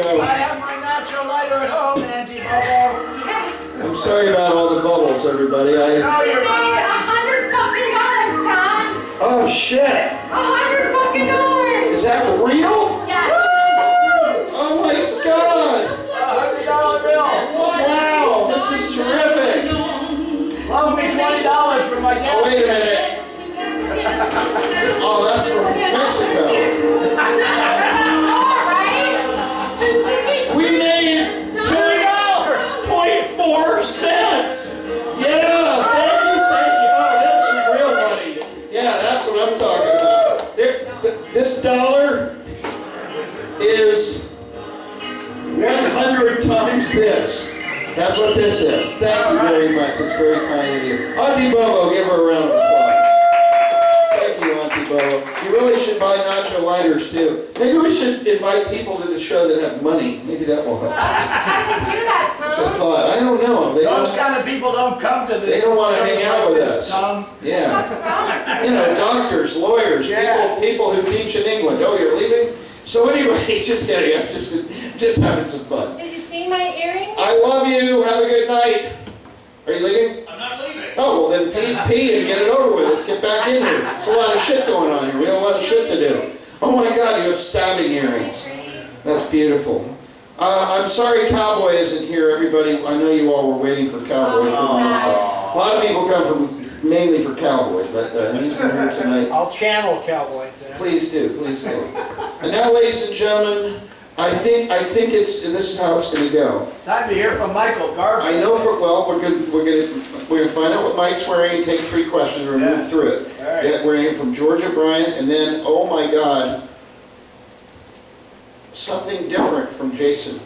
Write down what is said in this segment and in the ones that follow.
show. I have my natural lighter at home, Auntie Bobo. I'm sorry about all the bubbles, everybody. You made $100 fucking dollars, Tom. Oh shit! $100 fucking dollars. Is that real? Yeah. Oh my god! $100 bill. Wow, this is terrific. Loan me $20 for my gas. Oh, wait a minute. Oh, that's from Mexico. All right. We made $20.4. Yeah, thank you. Oh, that's some real money. Yeah, that's what I'm talking about. This dollar is 100 times this. That's what this is. Thank you very much. It's very kind of you. Auntie Bobo, give her a round of applause. Thank you, Auntie Bobo. You really should buy nacho lighters too. Maybe we should invite people to the show that have money. Maybe that will help. I can do that, Tom. It's a thought. I don't know. Those kind of people don't come to this. They don't want to hang out with this, us. Tom. Yeah. What's wrong? You know, doctors, lawyers, Yeah. people who teach in England. Oh, you're leaving? So anyway, just kidding. I'm just having some fun. Did you see my earring? I love you. Have a good night. Are you leaving? I'm not leaving. Oh, well then pee and get it over with. Let's get back in here. There's a lot of shit going on here. We have a lot of shit to do. Oh my God, you have stabbing earrings. That's beautiful. I'm sorry Cowboy isn't here, everybody. I know you all were waiting for Cowboy for the most part. A lot of people come from mainly for Cowboy, but he's not here tonight. I'll channel Cowboy today. Please do, please do. And now, ladies and gentlemen, I think it's, and this is how it's going to go. Time to hear from Michael Garvin. I know we're gonna find out what Mike's wearing and take 3 questions and we'll move through it. All right. Yeah, we're in from Georgia Bryant, and then, oh my God, something different from Jason.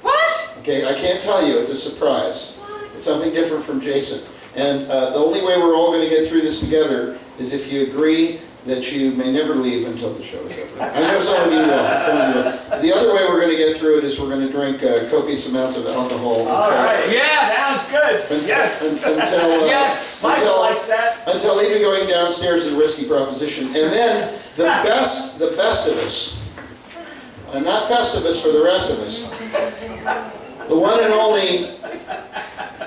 What? Okay, I can't tell you, it's a surprise. It's something different from Jason. And the only way we're all gonna get through this together is if you agree that you may never leave until the show is over. I know some of you will. The other way we're going to get through it is we're going to drink copious amounts of alcohol. All right. Yes. Sounds good. Yes. Until, Yes. Michael likes that. Until even going downstairs is a risky proposition. And then the best of us, and not Festivus for the rest of us, the one and only,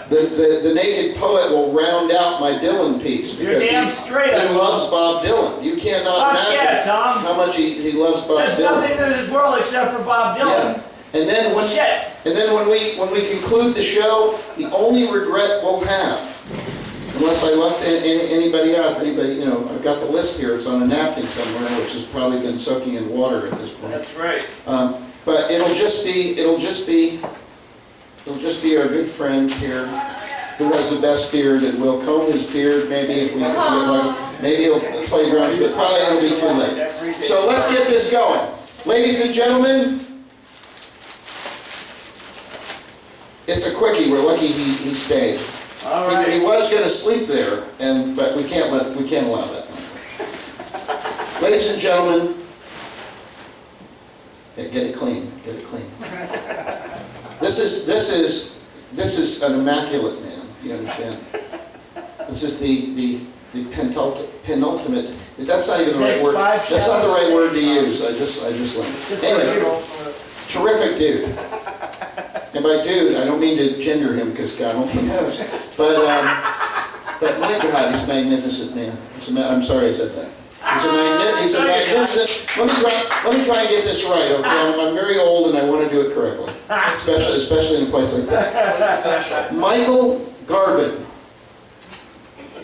the naked poet will round out my Dylan piece You're because damn straight. he loves Bob Dylan. You cannot Fuck imagine yeah, Tom. how much he loves Bob There's Dylan. nothing in this world except for Bob Dylan. Yeah. And then Shit. when we conclude the show, the only regret we'll have, unless I left anybody out, if anybody, I've got the list here. It's on a napkin somewhere, which has probably been soaking in water at this point. That's right. But it'll just be our good friend here, who has the best beard, and we'll comb his beard maybe if we get lucky. Maybe he'll play drums, but probably it'll be too late. So let's get this going. Ladies and gentlemen, it's a quickie. We're lucky he stayed. All right. He was going to sleep there, but we can't allow that. Ladies and gentlemen, get it clean. This is an immaculate man. You understand? This is the penultimate. That's not even the right word. That's not the right word to use. I just learned. Anyway, terrific dude. And by dude, I don't mean to gender him because God only knows. But my God, he's a magnificent man. I'm sorry I said that. He's a magnificent. Let me try and get this right. Okay, I'm very old and I want to do it correctly, especially in a place like this. Michael Garvin,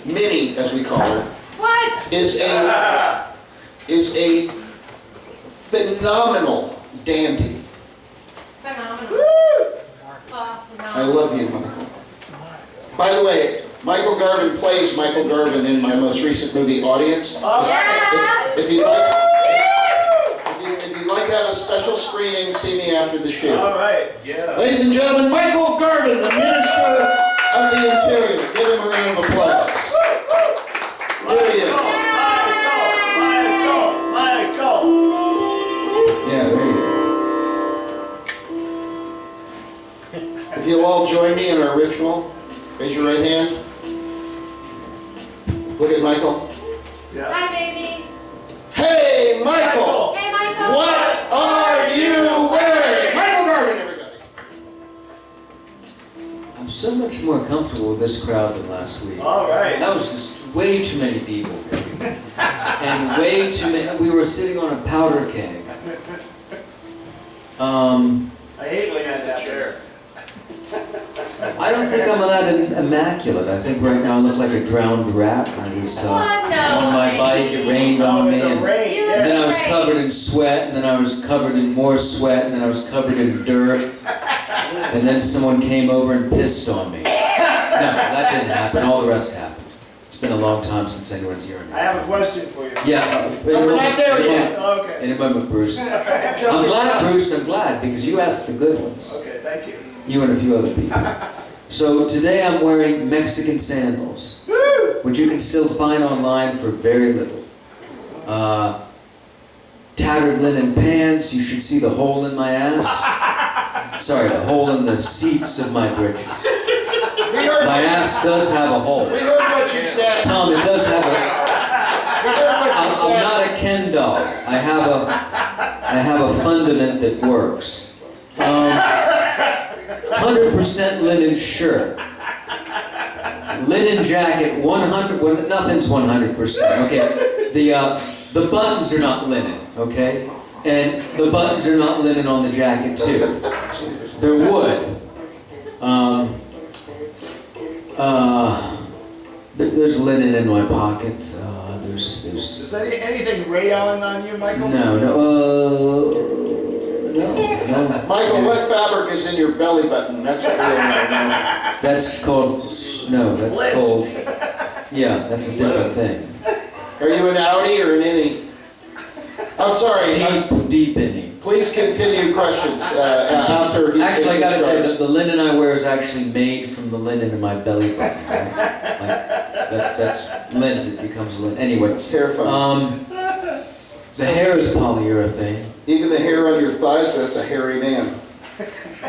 Minnie as we call her, What? is a phenomenal dandy. Phenomenal. I love you, Michael. By the way, Michael Garvin plays Michael Garvin in my most recent movie, Audience. If you'd like to have a special screening, see me after the show. All right. Yeah. Ladies and gentlemen, Michael Garvin, the Minister of the Interior. Give him a round of applause. There he is. Michael. Yeah, there you go. If you'll all join me in our ritual, raise your right hand. Look at Michael. Yeah. Hi, baby. Hey, Michael! Hey, Michael. What are you wearing? Michael so much more comfortable with this crowd than last week. All right. That was just way too many people. And way too many, we were sitting on a powder keg. I hate when that happens. I don't think I'm that immaculate. I think right now I look like a drowned rat. I was Oh, no, on my bike, it rained on me. The And rain. You then I was Right. covered in sweat, and then I was covered in more sweat, and then I was covered in dirt. And then someone came over and pissed on me. No, that didn't happen. All the rest happened. It's been a long time since anyone's urinated. I have a question for you. Yeah. No, we're not there yet. Okay. In a moment, Bruce. I'm glad, Bruce, I'm glad, because you asked the good ones. Okay, thank you. You and a few other people. So today I'm wearing Mexican sandals, which you can still find online for very little. Tattered linen pants, you should see the hole in my ass. Sorry, the hole in the seats of my britches. My ass does have a hole. We heard what you said. Tom, it does have a... We heard what you I'm said. not a Ken doll. I have a fundament that works. 100% linen shirt. Linen jacket, 100, well, nothing's 100%, okay? The buttons are not linen, okay? And the buttons are not linen on the jacket too. They're wood. There's linen in my pocket. There's Is anything rayon on you, Michael? no. Michael, what fabric is in your belly button? That's what we don't know. That's called, no, that's Lint. called, yeah, that's a different thing. Are you an outie or an innie? I'm sorry. Deep inning. Please continue questions after he Actually, I gotta say starts. that the linen I wear is actually made from the linen in my belly button. That's lint, it becomes lint. Anyway, That's terrifying. the hair is polyurethane. Even the hair on your thighs, that's a hairy man.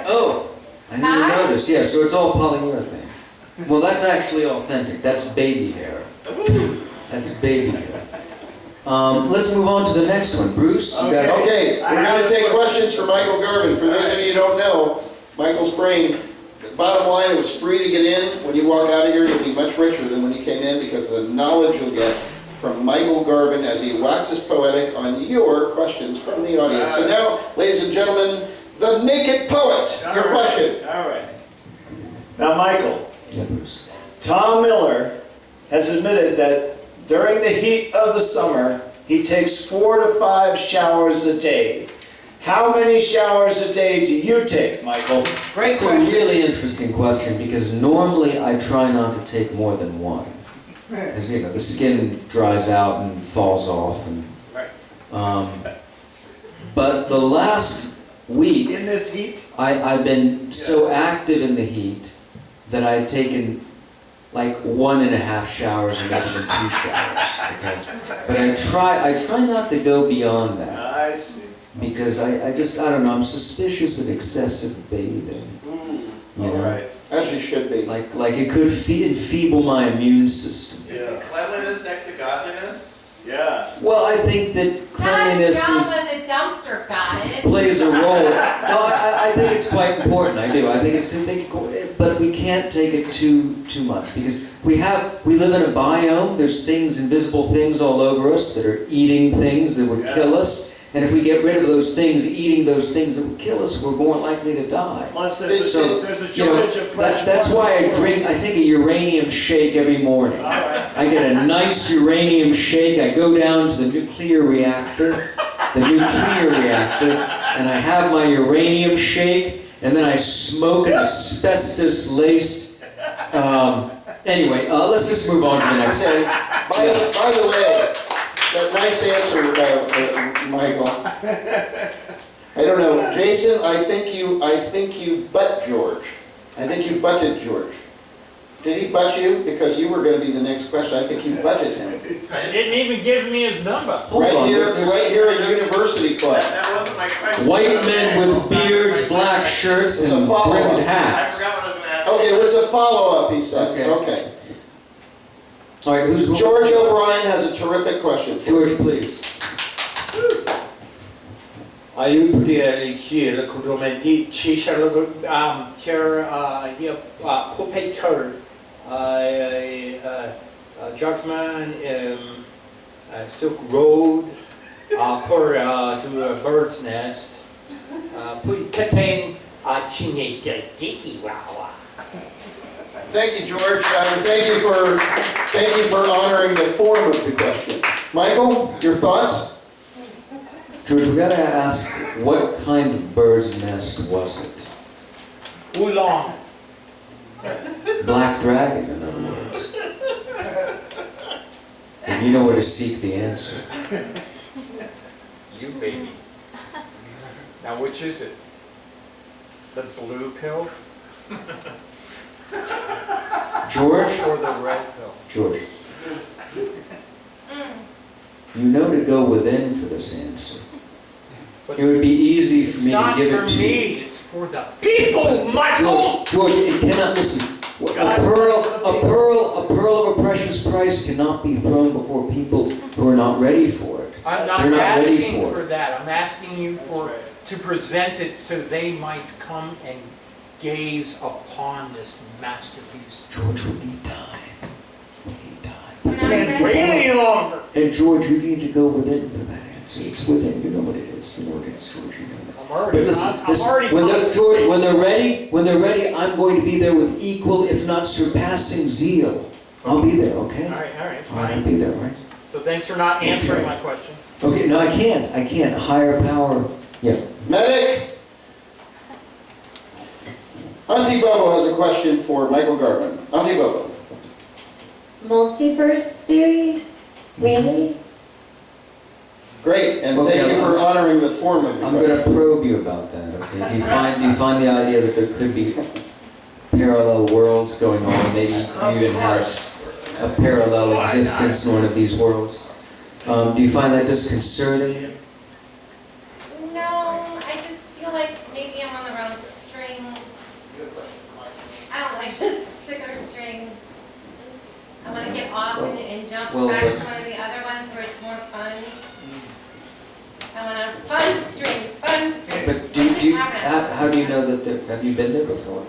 Oh, I didn't even notice. Yeah, so it's all polyurethane. Well, that's actually authentic. That's baby hair. That's baby hair. Let's move on to the next one. Bruce, you got Okay, we're going to take questions for Michael Garvin. For those of you who don't know, Michael's brain, bottom line, it was free to get in. When you walk out of here, you'll be much richer than when you came in because of the knowledge you'll get from Michael Garvin as he waxes poetic on your questions from the audience. So now, ladies and gentlemen, the Naked Poet, your question. All right. Now, Michael, Yeah, Bruce. Tom Miller has admitted that during the heat of the summer, he takes 4 to 5 showers a day. How many showers a day do you take, Michael? Great It's a question. really interesting question because normally I try not to take more than one. Because, you know, the skin dries out and falls off. And, Right. but the last week, In this heat? I've been so active in the heat that I've taken like 1.5 showers and less than 2 showers. Okay? But I try not to go beyond that I see. because I don't know, I'm suspicious of excessive bathing. You All know? right. As you should be. Like it could enfeeble my immune system. Yeah. Cleanliness next to godliness? Yeah. Well, I think that cleanliness John was a dumpster got it. plays a role. No, I think it's quite important. I do. I think it's but we can't take it too much because we live in a biome. There's things, invisible things all over us that are eating things that would kill us. And if we get rid of those things, eating those things that would kill us, we're more likely to die. Plus, there's a You know, shortage of fresh that's water. why I take a uranium shake every morning. All right. I get a nice uranium shake, I go down to the nuclear reactor, and I have my uranium shake, and then I smoke an asbestos-laced, anyway, let's just move on to the next one. Okay. By the way, that nice answer, Michael. I don't know, Jason. I think you butt George. I think you butted George. Did he butt you? Because you were going to be the next question. I think you butted him. He didn't even give me his number. Hold on, there's- Right here at University Club. That wasn't my question. White men with beards, black shirts, It's a and follow-up. brimmed I hats. forgot what I was going to ask. Okay, there's a follow-up, he said. Okay. Okay. All right, who's George O'Brien has a terrific question. George, please. 아유프리엘이 기회를 그러면이 치샤를 here here perpetual judgment Silk Road for to a bird's nest put contain 친히 찌기 와와. Thank you, George. Thank you for honoring the form of the question. Michael, your thoughts? George, we gotta ask, what kind of bird's nest was it? Oolong. Black dragon, in other words. And you know where to seek the answer. You baby. Now which is it? The blue pill George? or the red pill? George. You know to go within for this answer. But It would be easy for it's me to not give for it to me, you. it's for the people, Michael! George, it cannot, listen, a pearl of a precious price cannot be thrown before people who are not ready for it. I'm not They're not ready asking for for it. that. I'm asking you to present it so they might come and gaze upon this masterpiece. George, we need time. We need time. We're not Can't ready. wait any longer. And George, you need to go within for that answer. It's within. You know what it is. You know what it is, George. You know that. I'm But already, listen, I'm already. when George, when they're ready, I'm going to be there with equal, if not surpassing zeal. I'll be there, okay? All right, All right, I'll fine. be there, right? So thanks for not answering Okay. my question. Okay, no, I can't. Higher power. Yeah. Medic? Auntie Bobo has a question for Michael Garvin. Auntie Bobo. Multiverse theory? Really? Great, and Okay, thank you for honoring the form of the I'm going question. to probe you about that, okay? Do you find the idea that there could be parallel worlds going on? Maybe you even have a parallel existence in one of these worlds. Do you find that disconcerting? No, I just feel like maybe I'm on the wrong string. I don't like this particular string. I want to get off and jump well, back but- to one of the other ones where it's more fun. I want a fun string, fun string. But how do you know that have you been there before?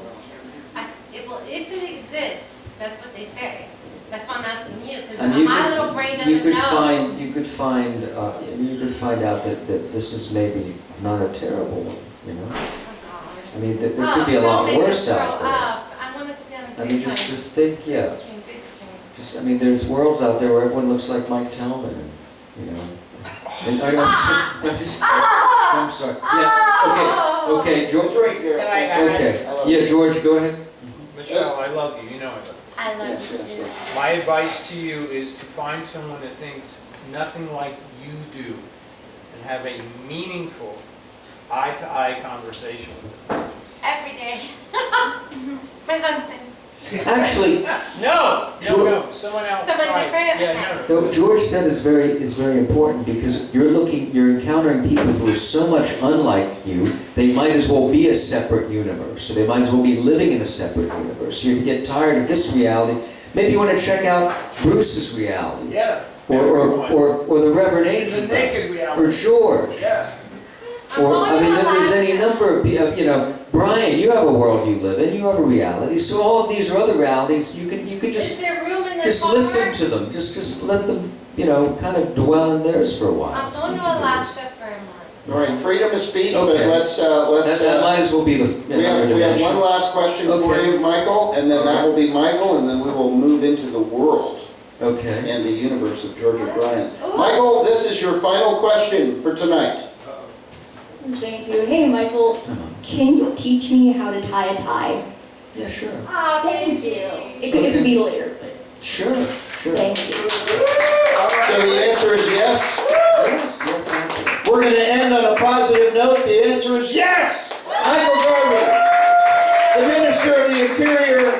If it exists, that's what they say. That's why I'm asking you, because I mean, my little brain doesn't know. You could find out that this is maybe not a terrible one, you know? Oh, I mean, there could be a lot worse out there. I want to be on a I big mean, one. just think, yeah. Big string. I mean, there's worlds out there where everyone looks like Mike Tellman, and, you know. And I'm sorry. Yeah, okay, George. Drink here. Can I add? Okay, I love yeah, George, go ahead. Michelle, I love you, you know I love you. I love Yes, you yes, too. yes. My advice to you is to find someone that thinks nothing like you do and have a meaningful eye-to-eye conversation with them. Every day. My husband. Actually, No, someone else. Someone different? no, George said is very important because you're encountering people who are so much unlike you, they might as well be a separate universe. So they might as well be living in a separate universe. So if you get tired of this reality, maybe you want to check out Bruce's reality. Yeah. Or the Reverend Aiden's naked reality. or George. Yeah. Or, I mean, there's any number of people, you know, Brian, you have a world you live in, you have a reality, so all of these are other realities, you can Is just there room in the just car? listen to them, just let them, you know, kind of dwell in theirs for a while. I'm So going you to can do Alaska for a month. All right, freedom of speech, but Okay. That might as well be the we have dimension. one last question for Okay. you, Michael, and then that will be Michael, and then we will move into the world Okay. and the universe of George O'Brien. Ooh. Michael, this is your final question for tonight. Thank you. Hey, Michael, Come on. can you teach me how to tie a tie? Yeah, sure. Oh, Thank you. It could be later, but Sure. thank you. So the answer is yes. Yes, actually. We're going to end on a positive note. The answer is yes. Michael Garvin, the Minister of the Interior,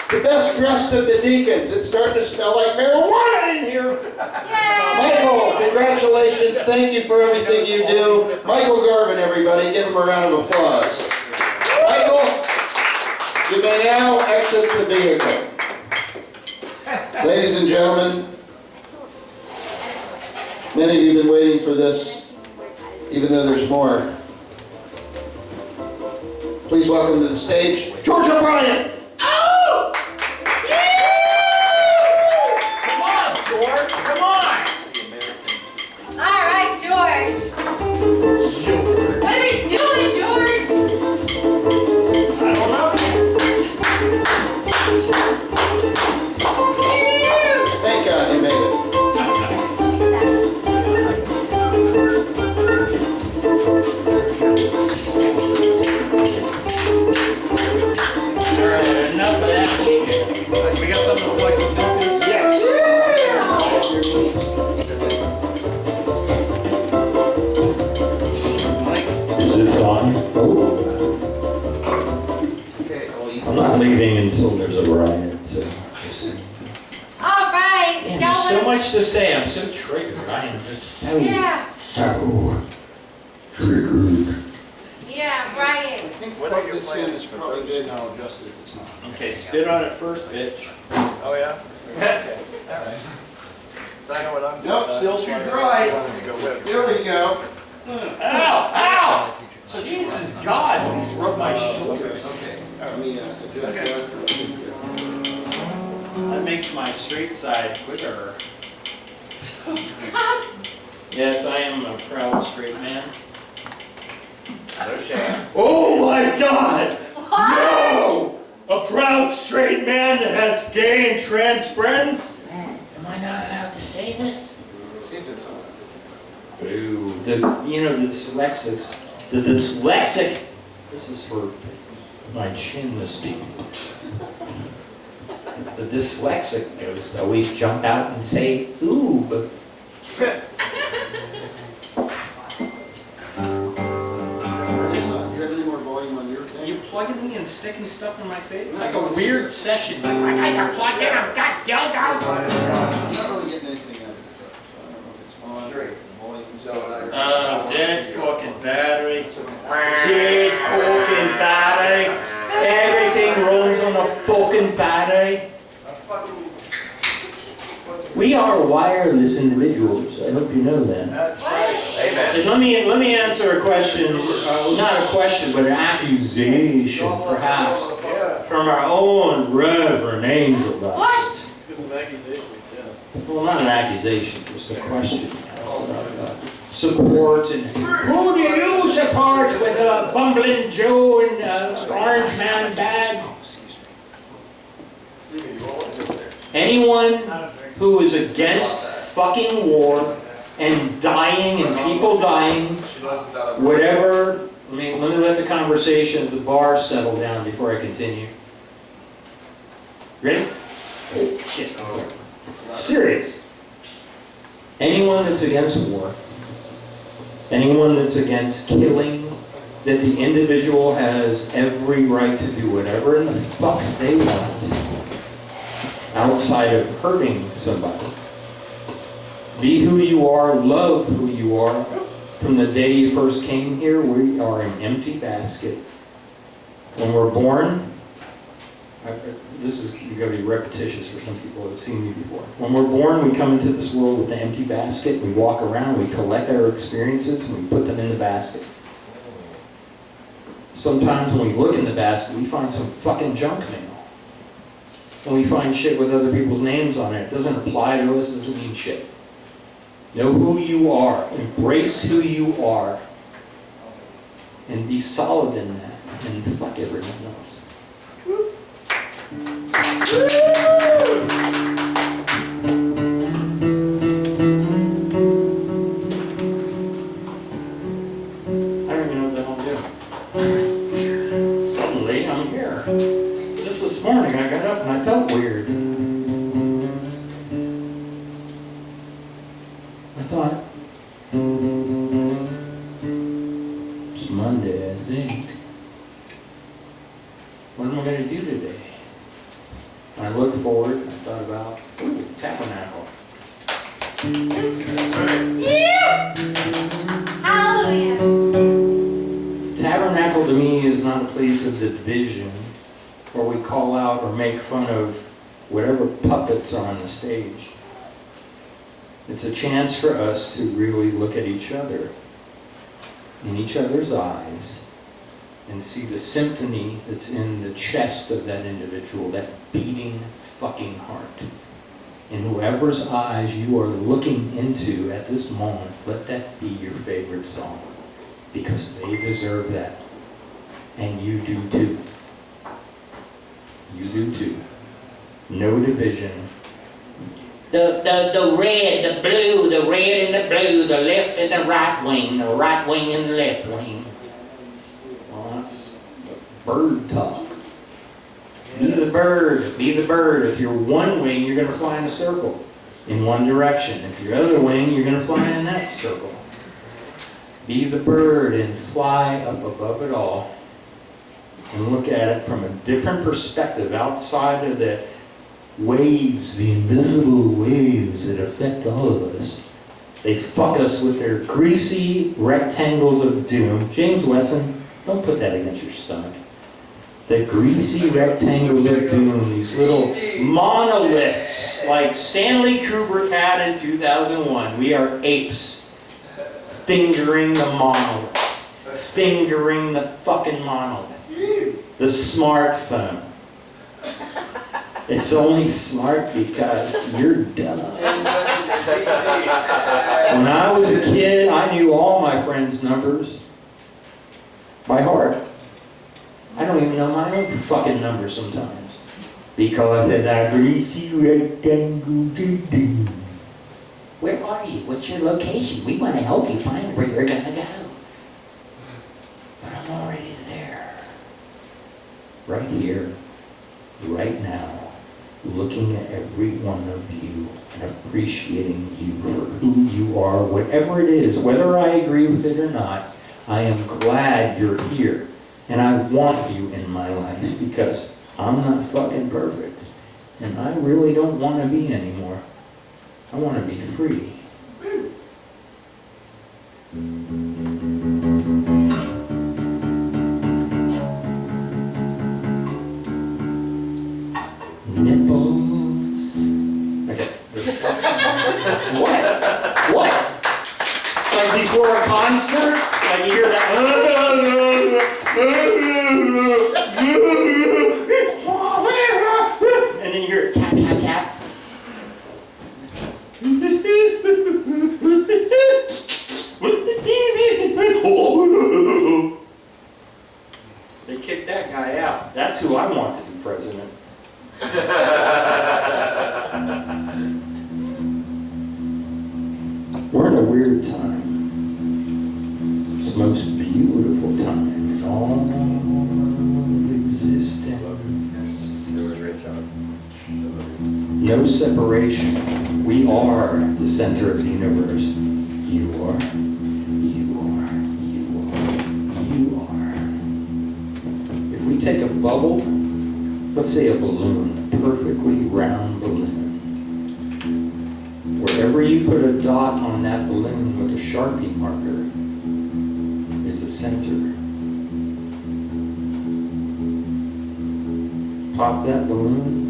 the best dressed of the deacons. It's starting to smell like marijuana in here. Michael, congratulations. Thank you for everything you do. Michael Garvin, everybody. Give him a round of applause. Michael, you may now exit the vehicle. Ladies and gentlemen, many of you have been waiting for this. even though there's more. Please welcome to the stage, George O'Brien. Oh! Come on, George, come on! All right, George. What are we doing, George? I don't know. Thank God you made it. All right, enough of that shit. We got something to plug this into? Yes. Is this on? Oh. Okay, well, you I'm not leaving until there's a riot, so. All right, Man, y'all there's so want much to say. I'm so triggered. I am just so, Yeah, so triggered. yeah, Brian. I think plug this in is probably good now, just if it's not. Okay, spit on it first, bitch. Oh, yeah? Okay, all right. So I know what I'm doing. Nope, still too dry. Go with. There we go. Ow! Ow! Jesus God, please rub my shoulders. Okay, let me adjust Okay. that. That makes my straight side quicker. Yes, I am a proud straight man. No shame. Oh my God! No! A proud straight man that has gay and trans friends? Am I not allowed to say this? See if it's on. Boo. The dyslexic, this is for my chin this week. The dyslexic ghosts always jump out and say, ooh. Do you have any more volume on your Are thing? you plugging me and sticking stuff in my face? It's like a weird session. Like, I got plugged in, I've got dildo. I'm not really getting anything out of it, so I don't know if it's on. Straight. Dead fucking battery. Dead fucking battery. Everything runs on a fucking battery. We are wireless individuals. I hope you know that. Amen. Let me answer a question, not a question, but an accusation, perhaps, from our own Reverend Angel. What? Let's get some accusations, yeah. Well, not an accusation, just a question. Support and who do you support with a bumbling Joe and orange man bag? Anyone who is against fucking war and dying and people dying, whatever. Let me let the conversation at the bar settle down before I continue. Ready? Oh, shit. Serious. Anyone that's against war, anyone that's against killing, that the individual has every right to do whatever in the fuck they want outside of hurting somebody. Be who you are, love who you are. From the day you first came here, we are an empty basket. When we're born, this is going to be repetitious for some people who have seen me before. When we're born, we come into this world with an empty basket. We walk around, we collect our experiences, and we put them in the basket. Sometimes when we look in the basket, we find some fucking junk mail. When we find shit with other people's names on it, it doesn't apply to us, it doesn't mean shit. Know who you are, embrace who you are, and be solid in that, and fuck everyone else. I don't even know what the hell I'm doing. Suddenly, I'm here. Just this morning, I got up and I felt weird. I thought, it's Monday, I think. What am I going to do today? When I looked forward, I thought about, ooh, Tabernacle. Yeah! Hallelujah! Tabernacle to me is not a place of division where we call out or make fun of whatever puppets are on the stage. It's a chance for us to really look at each other in each other's eyes and see the symphony that's in the chest of that individual, that beating fucking heart. In whoever's eyes you are looking into at this moment, let that be your favorite song. Because they deserve that. And you do too. You do too. No division. The red, the blue, the red and the blue, the left and the right wing and the left wing. Well, that's bird talk. Be the bird, be the bird. If you're one wing, you're going to fly in a circle in one direction. If you're other wing, you're going to fly in that circle. Be the bird and fly up above it all and look at it from a different perspective outside of the waves, the invisible waves that affect all of us. They fuck us with their greasy rectangles of doom. James Wesson, don't put that against your stomach. The greasy rectangles of doom, these little monoliths like Stanley Kubrick had in 2001. We are apes fingering the monolith, fingering the fucking monolith. The smartphone. It's only smart because you're dumb. When I was a kid, I knew all my friends' numbers by heart. I don't even know my own fucking number sometimes. Because of that greasy rectangle doo-doo. Where are you? What's your location? We want to help you find where you're going to go. But I'm already there. Right here, right now, looking at every one of you and appreciating you for who you are, whatever it is, whether I agree with it or not, I am glad you're here. And I want you in my life because I'm not fucking perfect. And I really don't want to be anymore. I want to be free. Nipples. Okay. What? Like before a concert? Like you hear that? And then you hear it tap, tap, tap. They kicked that guy out. That's who I want to be president. We're in a weird time. It's the most beautiful time in all of existence. No separation. We are the center of the universe. You are. You are. You are. You are. If we take a bubble, let's say a balloon, a perfectly round balloon. Wherever you put a dot on that balloon with a Sharpie marker is the center. Pop that balloon.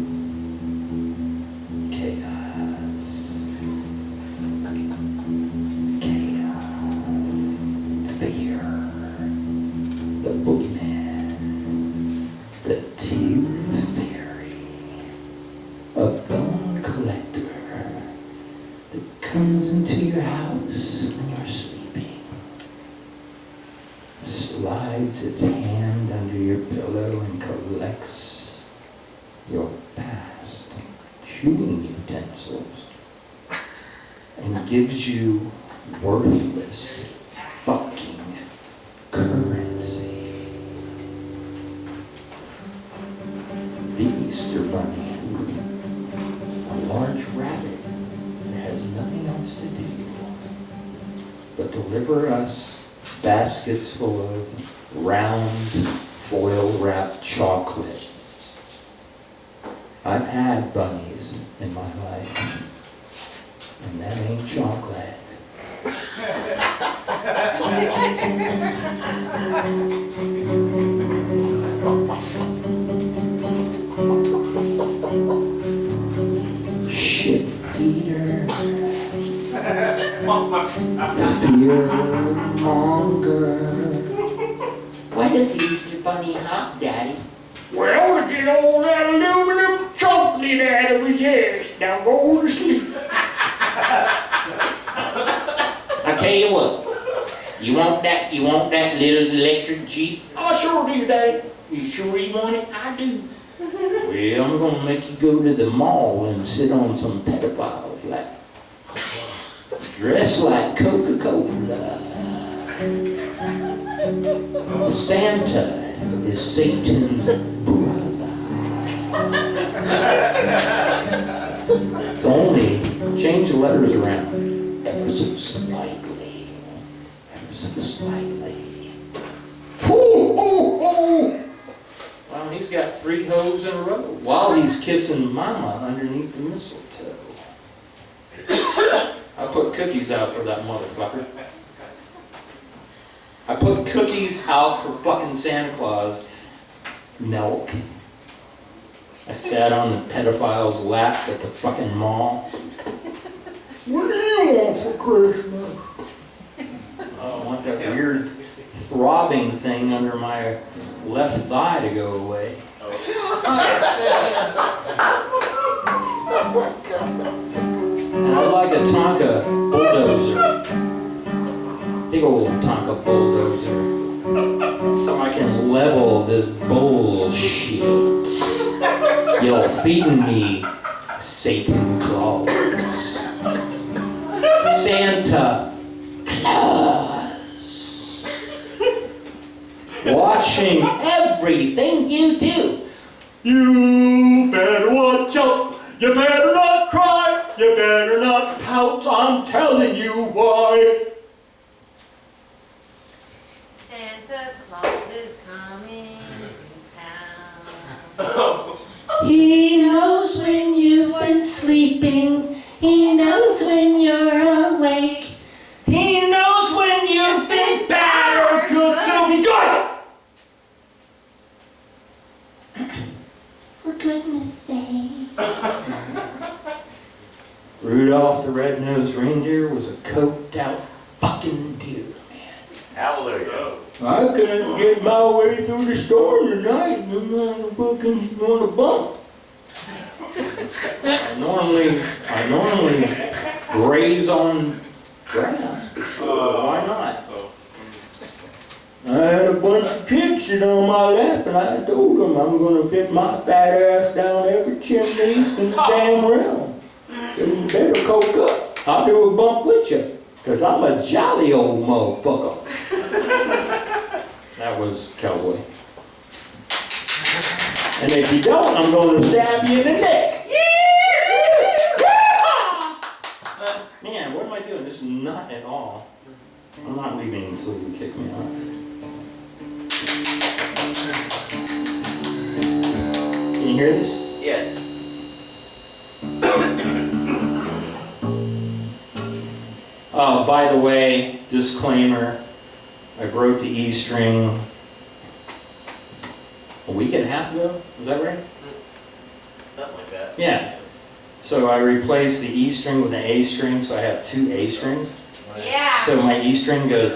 Comes into your house when you're sleeping, slides its hand under your pillow and collects your past chewing utensils and gives you worthless fucking currency. The Easter Bunny, a large rabbit, has nothing else to do but deliver us baskets full of round foil-wrapped chocolate. I've had bunnies in my life, and that ain't chocolate. Shit eater. Fear monger. this Easter bunny hop, Daddy? Well, to get all that aluminum chocolate out of his ass. Now go to sleep. I tell you what, you want that little electric Jeep? I sure do, Daddy. You sure you want it? I do. Well, I'm gonna make you go to the mall and sit on some pedophiles lap. Dressed like Coca-Cola. Santa is Satan's brother. It's only change the letters around ever so slightly. Ever so slightly. Well, he's got 3 hoes in a row while he's kissing Mama underneath the mistletoe. I put cookies out for that motherfucker. I put cookies out for fucking Santa Claus. Milk. I sat on the pedophile's lap at the fucking mall. What do you want for Christmas? I want that weird throbbing thing under my left thigh to go away. And I'd like a Tonka bulldozer. Big old Tonka bulldozer. So I can level this bullshit. You're feeding me, Satan Claus. Santa Claus. Watching everything you do. You better watch out. You better not cry. You better not pout. I'm telling you why. Santa Claus is coming to town. He knows when you've been sleeping. He knows when you're awake. He knows when you've been bad or good, so be good. For goodness sake. Rudolph the Red-Nosed Reindeer was a coked out fucking deer, man. Hallelujah. I couldn't get my way through the storm tonight, and I'm fucking on a bump. I normally graze on grass, but sure, why not? I had a bunch of kids sitting on my lap, and I told them I'm gonna fit my fat ass down every chimney in the damn realm. So you better coke up. I'll do a bump with you, because I'm a jolly old motherfucker. That was Cowboy. And if you don't, I'm going to stab you in the neck. Man, what am I doing? This is not at all. I'm not leaving until you kick me out. Can you hear this? Yes. Oh, by the way, disclaimer, I broke the E string a week and a half ago, is that right? Something like that. Yeah. So I replaced the E string with an A string, so I have 2 A strings. Yeah. So my E string goes,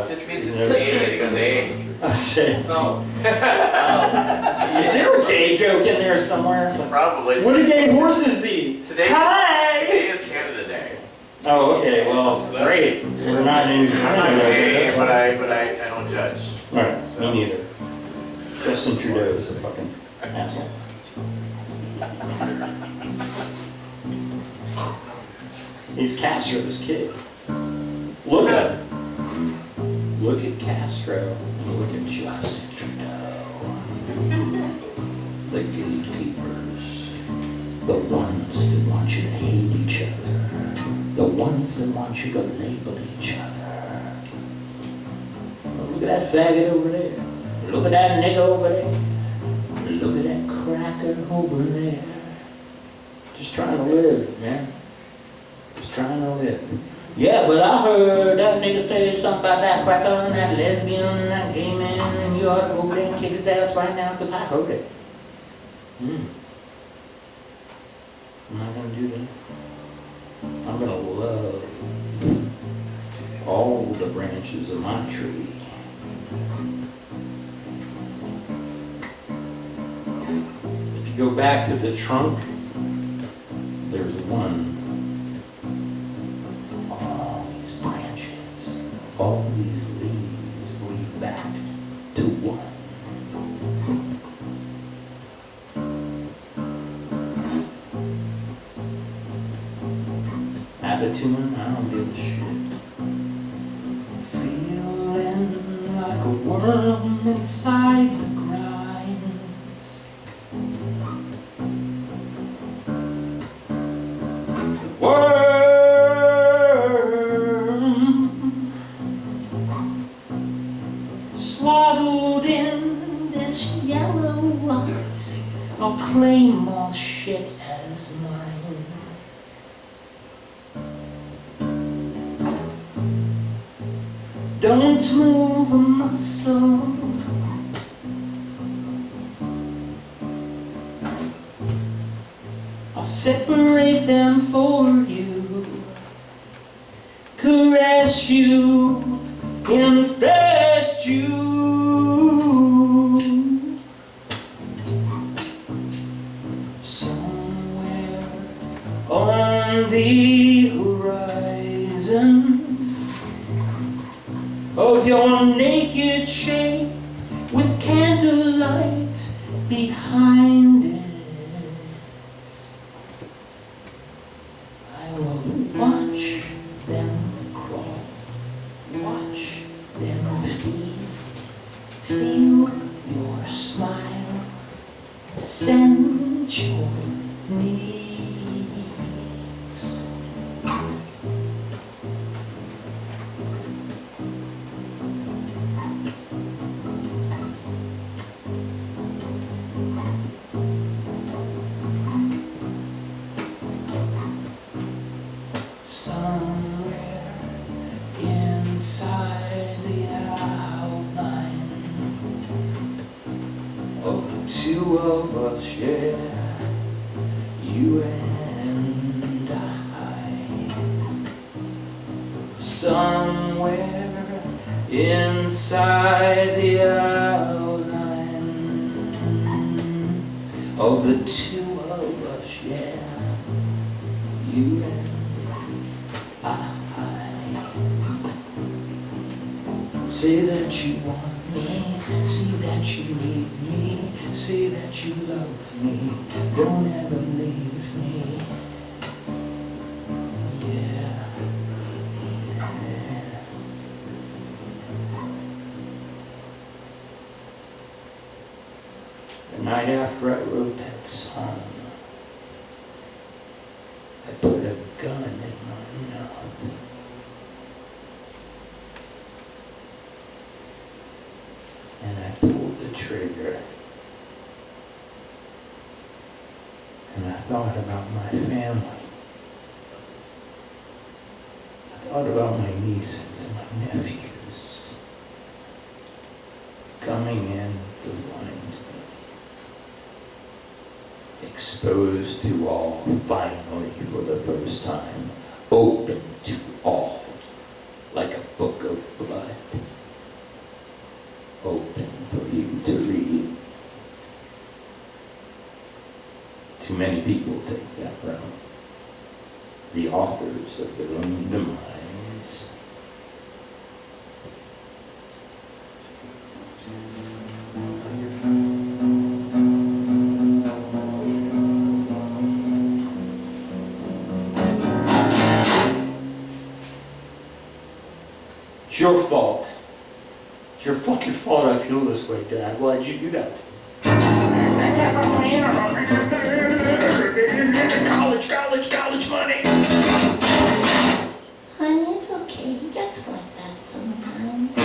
Just means it's A, because A. I said, So, is there a gay joke in there somewhere? probably. What do gay horses eat? Today, Hi! today is Canada Day. Oh, okay, well, great. We're not in. I'm not gay, but I don't judge. Alright, me neither. Justin Trudeau is a fucking asshole. He's Castro's kid. Look at him. Look at Castro and look at Justin Trudeau. The gatekeepers. The ones that want you to hate each other. The ones that want you to label each other. Oh, look at that faggot over there. Look at that nigga over there. Look at that cracker over there. Just trying to live, man. Just trying to live. Yeah, but I heard that nigga say something about that cracker and that lesbian and that gay man, and you ought to go over there and kick his ass right now, because I heard it. I'm not gonna do that. I'm gonna love all the branches of my tree. If you go back to the trunk, there's one. All these branches, all these leaves lead back to one. Attitude, I don't give a shit. Feeling like a worm inside the grinds. Worm swaddled in this yellow rot. I'll claim all shit as mine. Don't move a muscle. I'll separate them for you, caress you, infest you. Somewhere on the horizon of your naked shape with candlelight behind it, I will watch them crawl, watch them feed, feel your smile, sense your needs. Somewhere inside the outline of the two of us, yeah, you and I. Somewhere inside the outline of the two of us, yeah, you and say that you want me, say that you need me, say that you love me, don't ever leave me. Yeah, yeah. The night after I wrote that song, I put a gun in my mouth. And I pulled the trigger. And I thought about my family. I thought about my nieces and my nephews coming in to find me exposed to all, finally, for the first time, open to all, like a book of blood. Open for you to read. Too many people take that route. The authors of their own demise. It's your fault. It's your fucking fault I feel this way, Dad. Why'd you do that? College money. Honey, it's okay. He gets like that sometimes.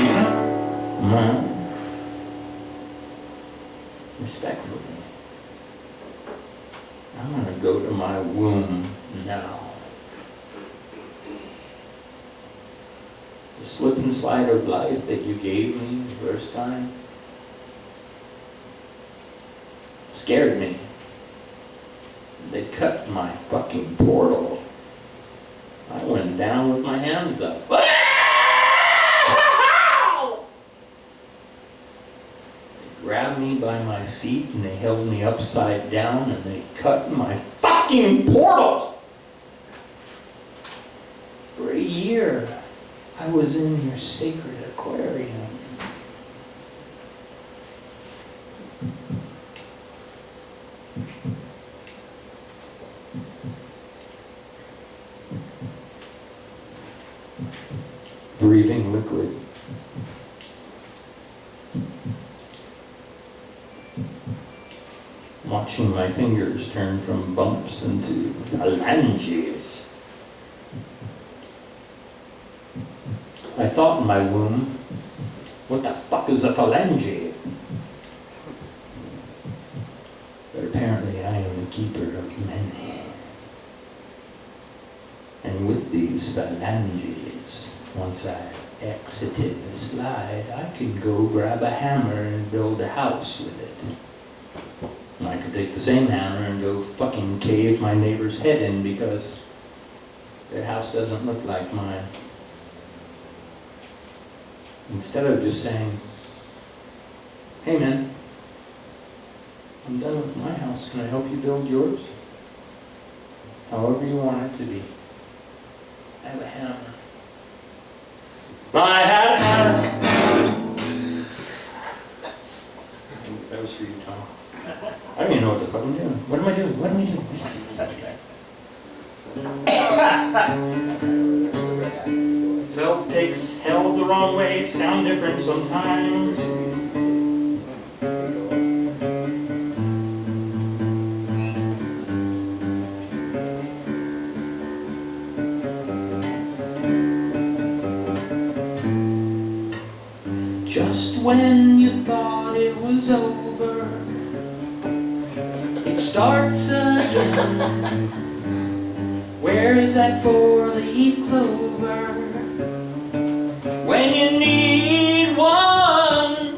Mom, respectfully, I'm gonna go to my womb now. The slip and slide of life that you gave me the first time scared me. They cut my fucking portal. I went down with my hands up. grabbed me by my feet and they held me upside down and they cut my fucking portal. For a year, I was in your sacred aquarium. Breathing liquid. Watching my fingers turn from bumps into phalanges. I thought in my womb, what the fuck is a phalange? But apparently I am the keeper of many. And with these phalanges, once I exited the slide, I could go grab a hammer and build a house with it. And I could take the same hammer and go fucking cave my neighbor's head in because their house doesn't look like mine. Instead of just saying, hey man, I'm done with my house, can I help you build yours? However you want it to be. I have a hammer. I had a hammer. That was for you, Tom. I don't even know what the fuck I'm doing. What am I doing? What am I doing? Felt picks held the wrong way, sound different sometimes. Just when you thought it was over, it starts again. Where's that four-leaf clover? When you need one,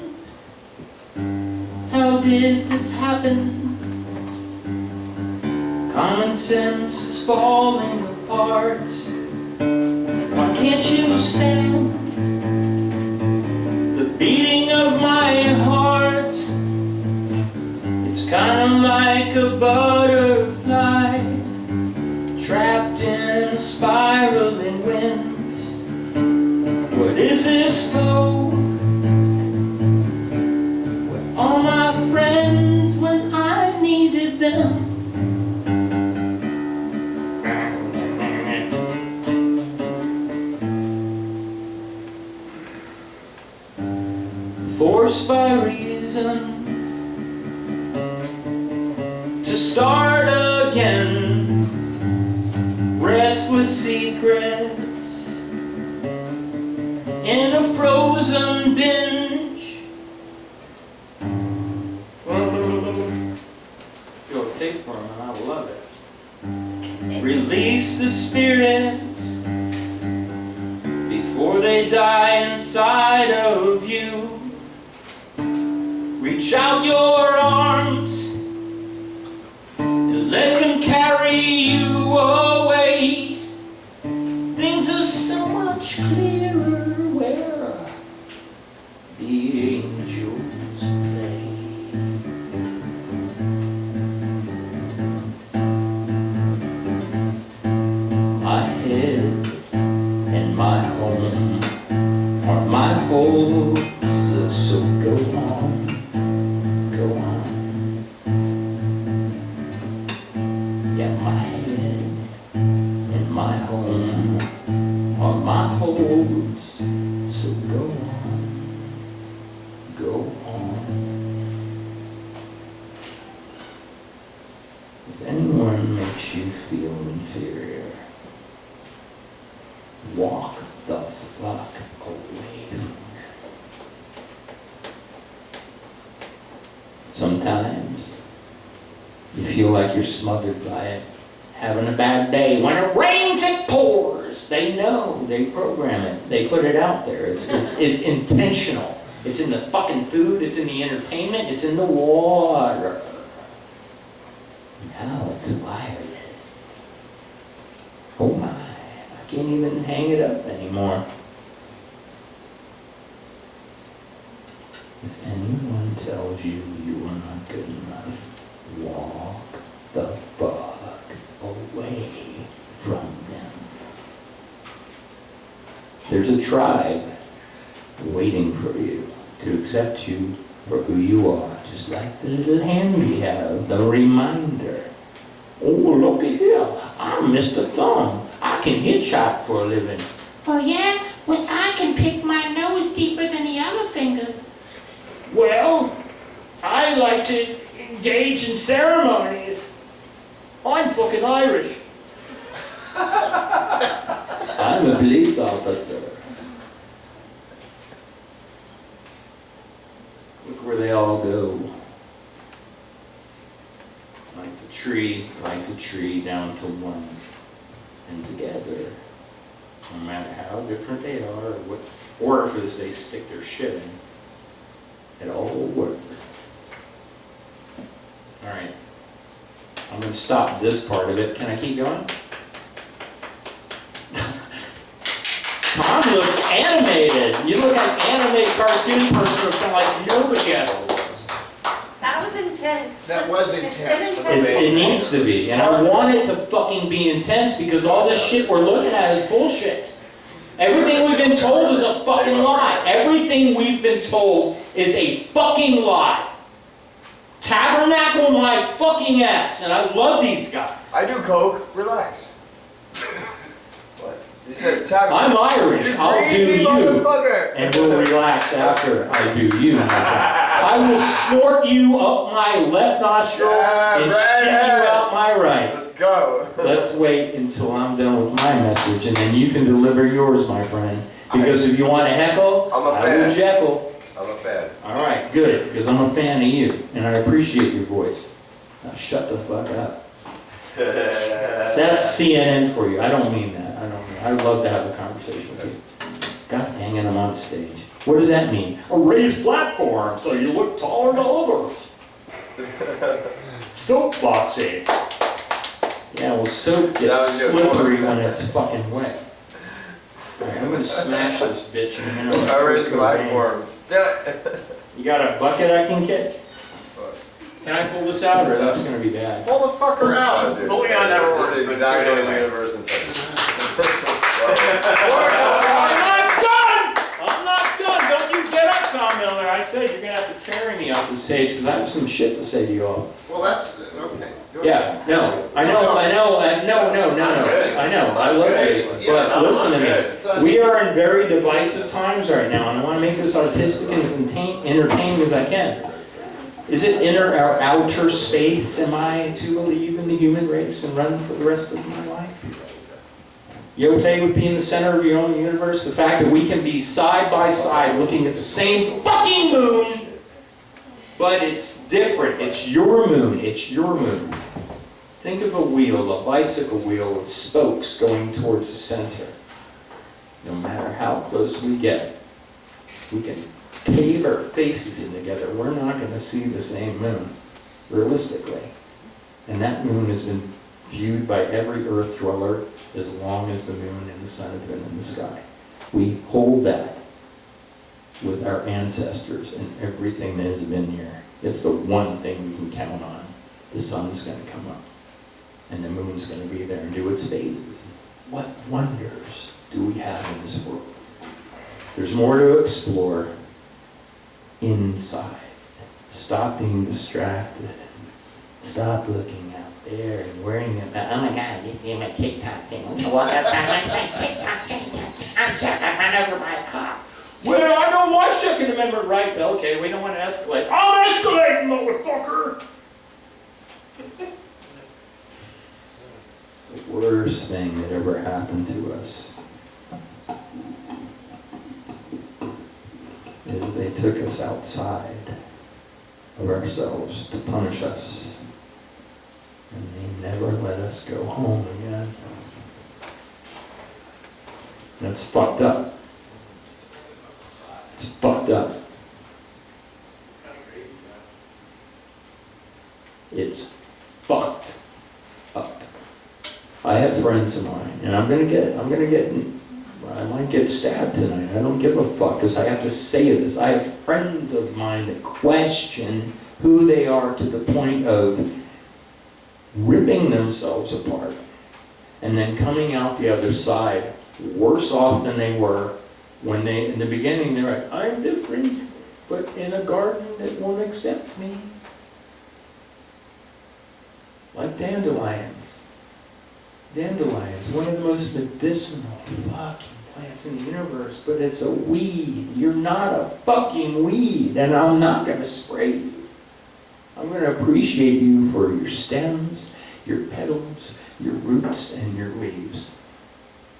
how did this happen? Common sense is falling apart. Why can't you stand the beating of my heart? It's kind of like a butterfly trapped in a spiraling wind. What is this for? Where are my friends when I needed them? Forced by reason to start again, restless secrets in a frozen binge. Feel a tapeworm and I love it. Release the spirits before they die inside of you. Reach out your arms and let them carry you away. Things are so much clearer where the angels play. My head and my home are my hopes, so go on. Go on. Yeah, my head and my home are my hopes, so go on. Go on. If anyone makes you feel inferior, walk the fuck away from them. Sometimes you feel like you're smothered by it, having a bad day. When it rains, it pours. They know. They program it. They put it out there. It's intentional. It's in the fucking food. It's in the entertainment. It's in the water. Now it's wireless. Oh my! I can't even hang it up anymore. If anyone tells you you are not good enough, walk the fuck away from them. There's a tribe waiting for you to accept you for who you are, just like the little hand we have, the reminder. Oh, looky here, I'm Mr. Thumb. I can hitchhike for a living. Oh yeah? Well, I can pick my nose deeper than the other fingers. Well, I like to engage in ceremonies. I'm fucking Irish. I'm a police officer. Look where they all go. Like the tree down to one. And together, no matter how different they are, or what orifice they stick their shit in, it all works. All right. I'm going to stop this part of it. Can I keep going? Tom looks animated. You look like an anime cartoon person from like nobody else. That was intense. That was It's intense. been intense. It needs to be. And I want it to fucking be intense because all this shit we're looking at is bullshit. Everything we've been told is a fucking lie. Everything we've been told is a fucking lie. Tabernacle my fucking ass. And I love these guys. I do coke. Relax. What? He says tabernacle. I'm Irish. I'll do Crazy you. motherfucker. And we'll relax after I do you, my friend. I will snort you up my left nostril and shit you out my right. Let's go. Let's wait until I'm done with my message, and then you can deliver yours, my friend. Because if you want to heckle, I'm a I fan. will jekyll. I'm a fan. All right, good, because I'm a fan of you, and I appreciate your voice. Now shut the fuck up. That's CNN for you. I don't mean that. I'd love to have a conversation with you. God dang it, I'm on stage. What does that mean? A raised platform, so you look taller than others. Soapboxing. Yeah, well, soap That gets was good. slippery when it's fucking wet. Alright, I'm gonna smash this bitch in a minute. I raised platforms. You got a bucket I can kick? Can I pull this out, or that's gonna be bad? Pull the fucker out. Pulling on never works, This but is exactly do it what the anyway. universe intended. I'm not done! Don't you get up, Tom Miller. I said you're gonna have to carry me off the stage, because I have some shit to say to you all. Well, that's, okay. Go Yeah, no, I know, no, I know, I love Jason, but listen to me. We are in very divisive times right now, and I want to make this artistic and as entertaining as I can. Is it inner or outer space, am I to believe in the human race and run for the rest of my life? You okay with being the center of your own universe? The fact that we can be side by side looking at the same fucking moon, but it's different. It's your moon. It's your moon. Think of a wheel, a bicycle wheel with spokes going towards the center. No matter how close we get, we can cave our faces in together. We're not going to see the same moon, realistically. And that moon has been viewed by every earth dweller as long as the moon and the sun have been in the sky. We hold that with our ancestors and everything that has been here. It's the one thing we can count on. The sun's going to come up, and the moon's going to be there and do its phases. What wonders do we have in this world? There's more to explore inside. Stop being distracted. Stop looking out there and worrying about, oh my God, this is my TikTok thing. I'm gonna walk outside my TikTok thing. I'm sorry, I ran over by a cop. Well, I know my Second Amendment right. Okay, we don't want to escalate. I'm escalating, motherfucker! The worst thing that ever happened to us is they took us outside of ourselves to punish us. And they never let us go home again. That's fucked up. It's fucked up. It's fucked up. I have friends of mine, and I might don't get stabbed tonight. I don't give a fuck, because I have to say this. I have friends of mine that question who they are to the point of ripping themselves apart and then coming out the other side worse off than they were when they, in the beginning, they're like, I'm different, but in a garden that won't accept me. Like dandelions. Dandelions, one of the most medicinal fucking plants in the universe, but it's a weed. You're not a fucking weed, and I'm not gonna spray you. I'm gonna appreciate you for your stems, your petals, your roots, and your leaves.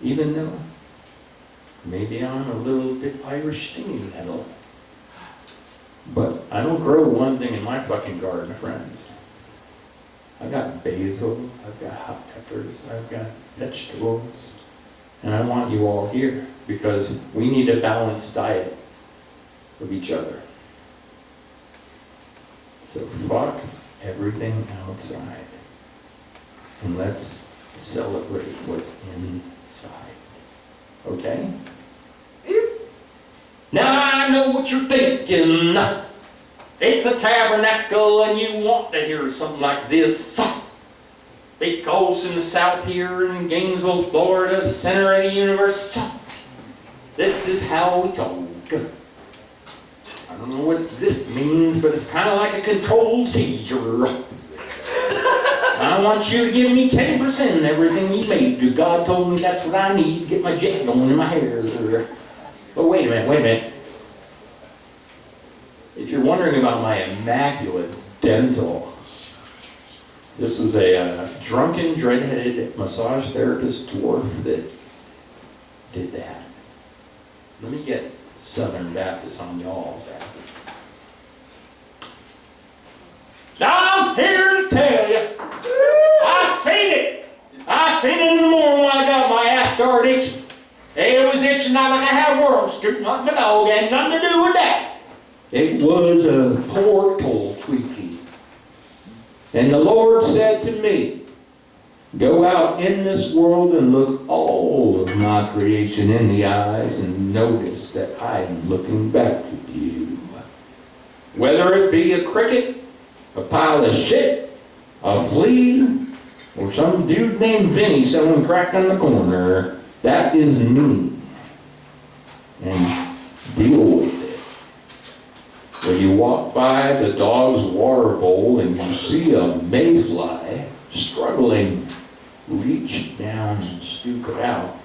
Even though maybe I'm a little bit Irish stinging nettle. But I don't grow one thing in my fucking garden, friends. I've got basil, I've got hot peppers, I've got vegetables, and I want you all here because we need a balanced diet of each other. So fuck everything outside and let's celebrate what's inside. Okay? Now I know what you're thinking. It's a tabernacle and you want to hear something like this. Because in the south here in Gainesville, Florida, center of the universe, this is how we talk. I don't know what this means, but it's kind of like a controlled seizure. I want you to give me 10% of everything you made, because God told me that's what I need to get my jet going in my hair. But wait a minute. If you're wondering about my immaculate dental, this was a drunken, dread-headed massage therapist dwarf that did that. Let me get Southern Baptist on y'all, bastards. I'm here to tell you, I've seen it. I seen it in the morning when I got my ass started itching. It was itching not like I had worms scooting off my dog. It had nothing to do with that. It was a portal tweaking. And the Lord said to me, go out in this world and look all of my creation in the eyes and notice that I am looking back at you. Whether it be a cricket, a pile of shit, a flea, or some dude named Vinny selling crack on the corner, that is me. And deal with it. When you walk by the dog's water bowl and you see a mayfly struggling, reach down and scoop it out.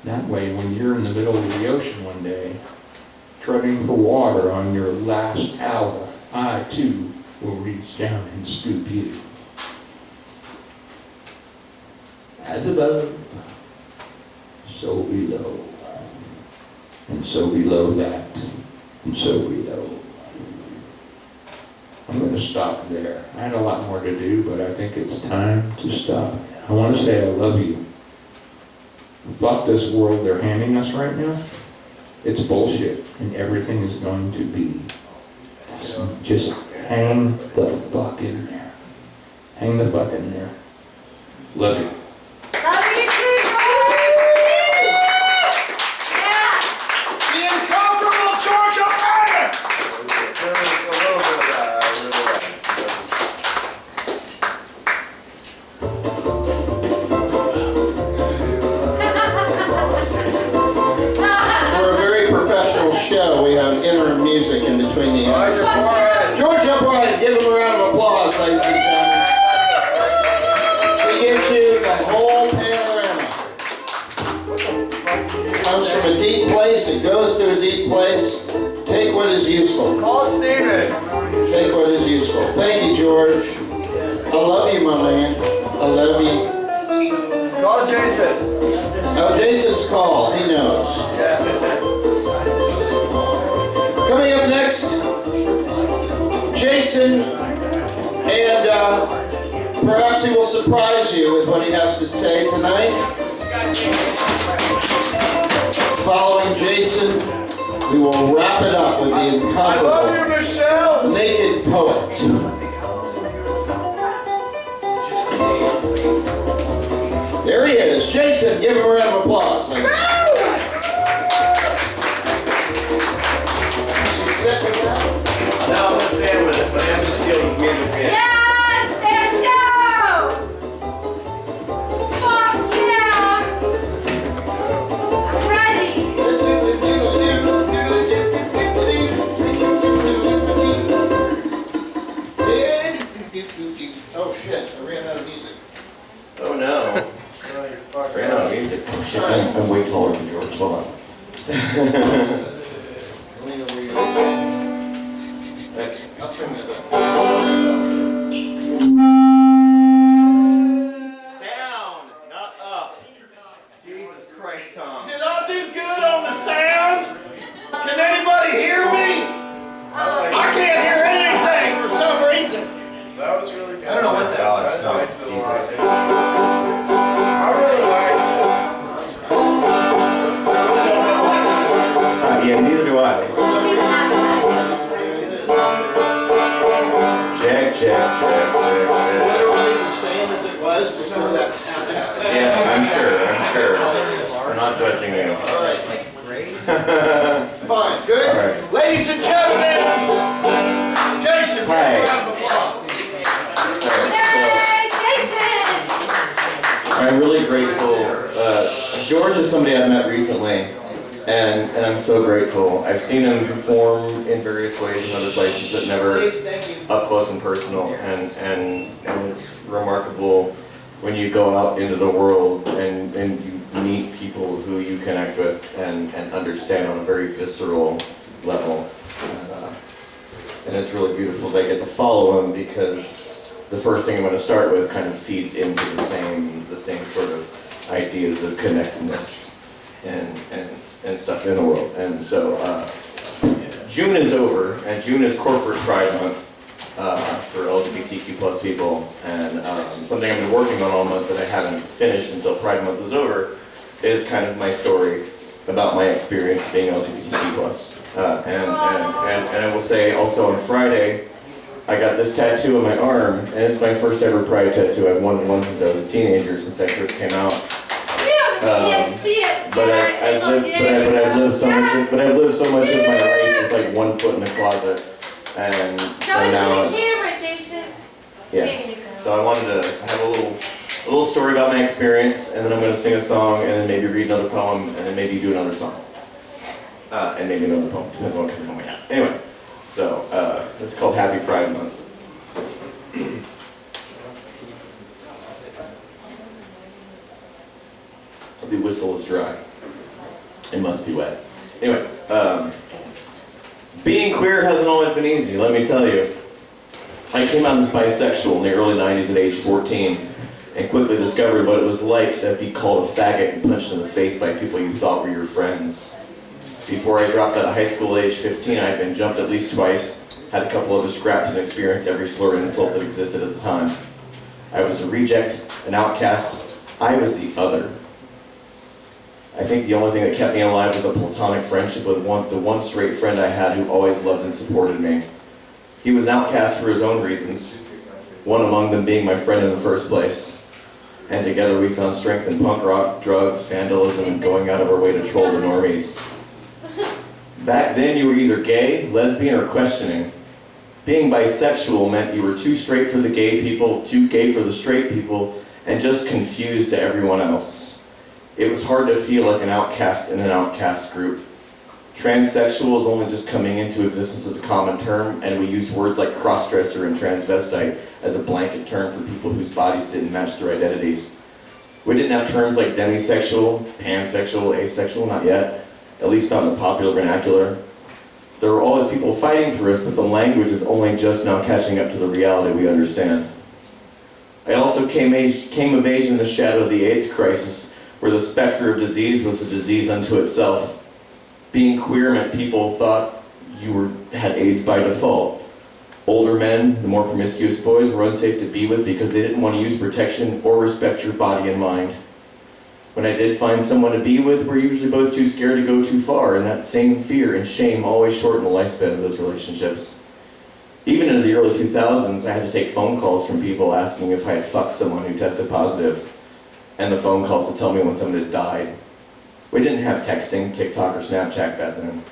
That way, when you're in the middle of the ocean one day, treading for water on your last hour, I too will reach down and scoop you. As above, so below. And so below that. And so below. I'm going to stop there. I had a lot more to do, but I think it's time to stop. I want to say I love you. Fuck this world they're handing us right now. It's bullshit, and everything is going to be. Just hang the fuck in there. Hang the fuck in there. Love you. Love you too, yeah. The incomparable George O'Brien! We're a very professional show. We have interim music in between the acts. George O'Brien, give him a round of applause, ladies and gentlemen. He gives you the whole panorama. It comes from a deep place, it goes to a deep place. Take what is useful. Call Steven. Take what is useful. Thank you, George. I love you, my man. I love you. Call Jason. Oh, Jason's called. He knows. Yes. Coming up next, Jason, and perhaps he will surprise you with what he has to say tonight. Following Jason, we will wrap it up with the I love you, incomparable Michelle. Naked Poet. There he is. Jason, give him a round of applause. set with that? No, I'm gonna stand with it, but I have to steal this music here. Yes, Banjo! Fuck yeah! I'm ready. Oh shit, I ran out of music. Oh no. Ran out of music. Oh shit, I'm way taller than George, hold on. Lean over here. I'll turn that up. Down, not up. Jesus Christ, Tom. Did I do good on the sound? Can anybody hear me? I can't hear anything for some reason. That was really good. I don't know what that was. I liked it a lot. I really liked it. Yeah, neither do I. Check. Literally the same as it was before that sound happened. Yeah, I'm sure. I'm not judging you. All right. Fine, good. All right. Ladies and gentlemen, Jason, Hi. round of applause. Yay, Jason! I'm really grateful. George is somebody I've met recently, and I'm so grateful. I've seen him perform in various ways in other places, but never Please, thank you. up close and personal. And it's remarkable when you go out into the world and you meet people who you connect with and understand on a very visceral level. And it's really beautiful that I get to follow him, because the first thing I'm going to start with kind of feeds into the same sort of ideas of connectedness and stuff in the world. And so June is over, and June is Corporate Pride Month for LGBTQ plus people. And something I've been working on all month that I haven't finished until Pride Month is over is kind of my story about my experience being LGBTQ plus. And I will say also on Friday, I got this tattoo on my arm, and it's my first ever pride tattoo. I've wanted one since I was a teenager, since I first came out. Yeah, you can't see it. But I've lived so much of my life with like 1 foot in the closet, and Show so it now to the it's camera, Jason. yeah. There you go. So I wanted to have a little story about my experience, and then I'm going to sing a song, and then maybe read another poem, and then maybe do another song, and maybe another poem. Depends on what kind of poem we have. Anyway. So, it's called Happy Pride Month. The whistle is dry. It must be wet. Anyway, being queer hasn't always been easy, let me tell you. I came out as bisexual in the early 90s at age 14, and quickly discovered what it was like to be called a faggot and punched in the face by people you thought were your friends. Before I dropped out of high school at age 15, I had been jumped at least twice, had a couple other scraps, and experienced every slur and insult that existed at the time. I was a reject, an outcast. I was the other. I think the only thing that kept me alive was a platonic friendship with the one straight friend I had who always loved and supported me. He was an outcast for his own reasons, one among them being my friend in the first place. And together we found strength in punk rock, drugs, vandalism, and going out of our way to troll the normies. Back then you were either gay, lesbian, or questioning. Being bisexual meant you were too straight for the gay people, too gay for the straight people, and just confused to everyone else. It was hard to feel like an outcast in an outcast group. Transsexual is only just coming into existence as a common term, and we use words like crossdresser and transvestite as a blanket term for people whose bodies didn't match their identities. We didn't have terms like demisexual, pansexual, asexual, not yet, at least not in the popular vernacular. There were always people fighting for us, but the language is only just now catching up to the reality we understand. I also came of age in the shadow of the AIDS crisis, where the specter of disease was a disease unto itself. Being queer meant people thought you had AIDS by default. Older men, the more promiscuous boys, were unsafe to be with because they didn't want to use protection or respect your body and mind. When I did find someone to be with, we're usually both too scared to go too far, and that same fear and shame always shortened the lifespan of those relationships. Even into the early 2000s, I had to take phone calls from people asking if I had fucked someone who tested positive, and the phone calls to tell me when someone had died. We didn't have texting, TikTok, or Snapchat back then.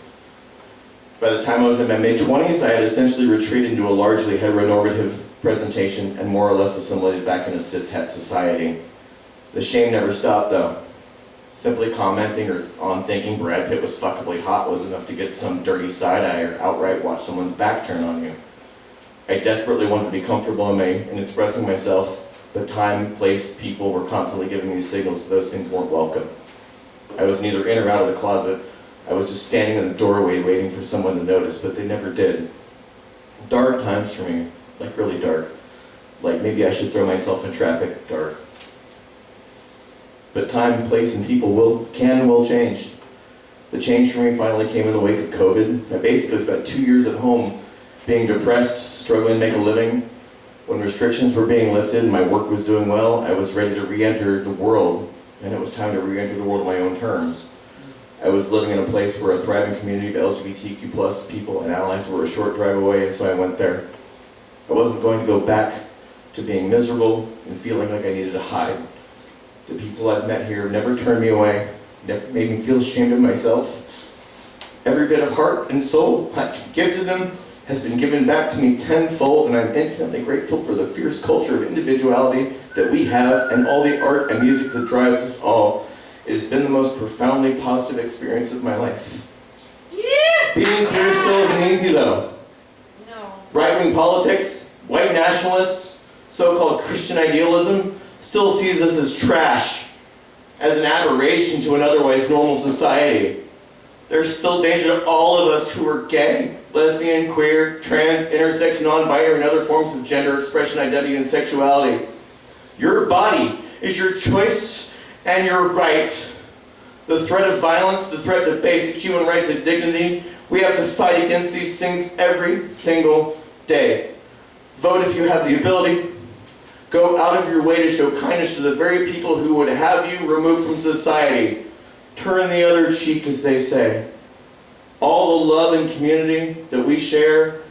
By the time I was in my mid-20s, I had essentially retreated into a largely heteronormative presentation and more or less assimilated back into cis-het society. The shame never stopped, though. Simply commenting or on thinking Brad Pitt was fuckably hot was enough to get some dirty side-eye or outright watch someone's back turn on you. I desperately wanted to be comfortable in expressing myself, but time, place, people were constantly giving me signals that those things weren't welcome. I was neither in or out of the closet. I was just standing in the doorway waiting for someone to notice, but they never did. Dark times for me, like really dark. Like maybe I should throw myself in traffic, dark. But time, place, and people can and will change. The change for me finally came in the wake of COVID. I basically spent 2 years at home being depressed, struggling to make a living. When restrictions were being lifted and my work was doing well, I was ready to re-enter the world, and it was time to re-enter the world on my own terms. I was living in a place where a thriving community of LGBTQ+ people and allies were a short drive away, and so I went there. I wasn't going to go back to being miserable and feeling like I needed to hide. The people I've met here never turned me away, never made me feel ashamed of myself. Every bit of heart and soul I've gifted them has been given back to me tenfold, and I'm infinitely grateful for the fierce culture of individuality that we have and all the art and music that drives us all. It has been the most profoundly positive experience of my life. Yeah! Being queer still isn't easy, though. No. Right-wing politics, white nationalists, so-called Christian idealism still sees us as trash, as an aberration to an otherwise normal society. There's still danger to all of us who are gay, lesbian, queer, trans, intersex, non-binary, and other forms of gender expression, identity, and sexuality. Your body is your choice and your right. The threat of violence, the threat to basic human rights and dignity, we have to fight against these things every single day. Vote if you have the ability. Go out of your way to show kindness to the very people who would have you removed from society. Turn the other cheek, as they say. All the love and community that we share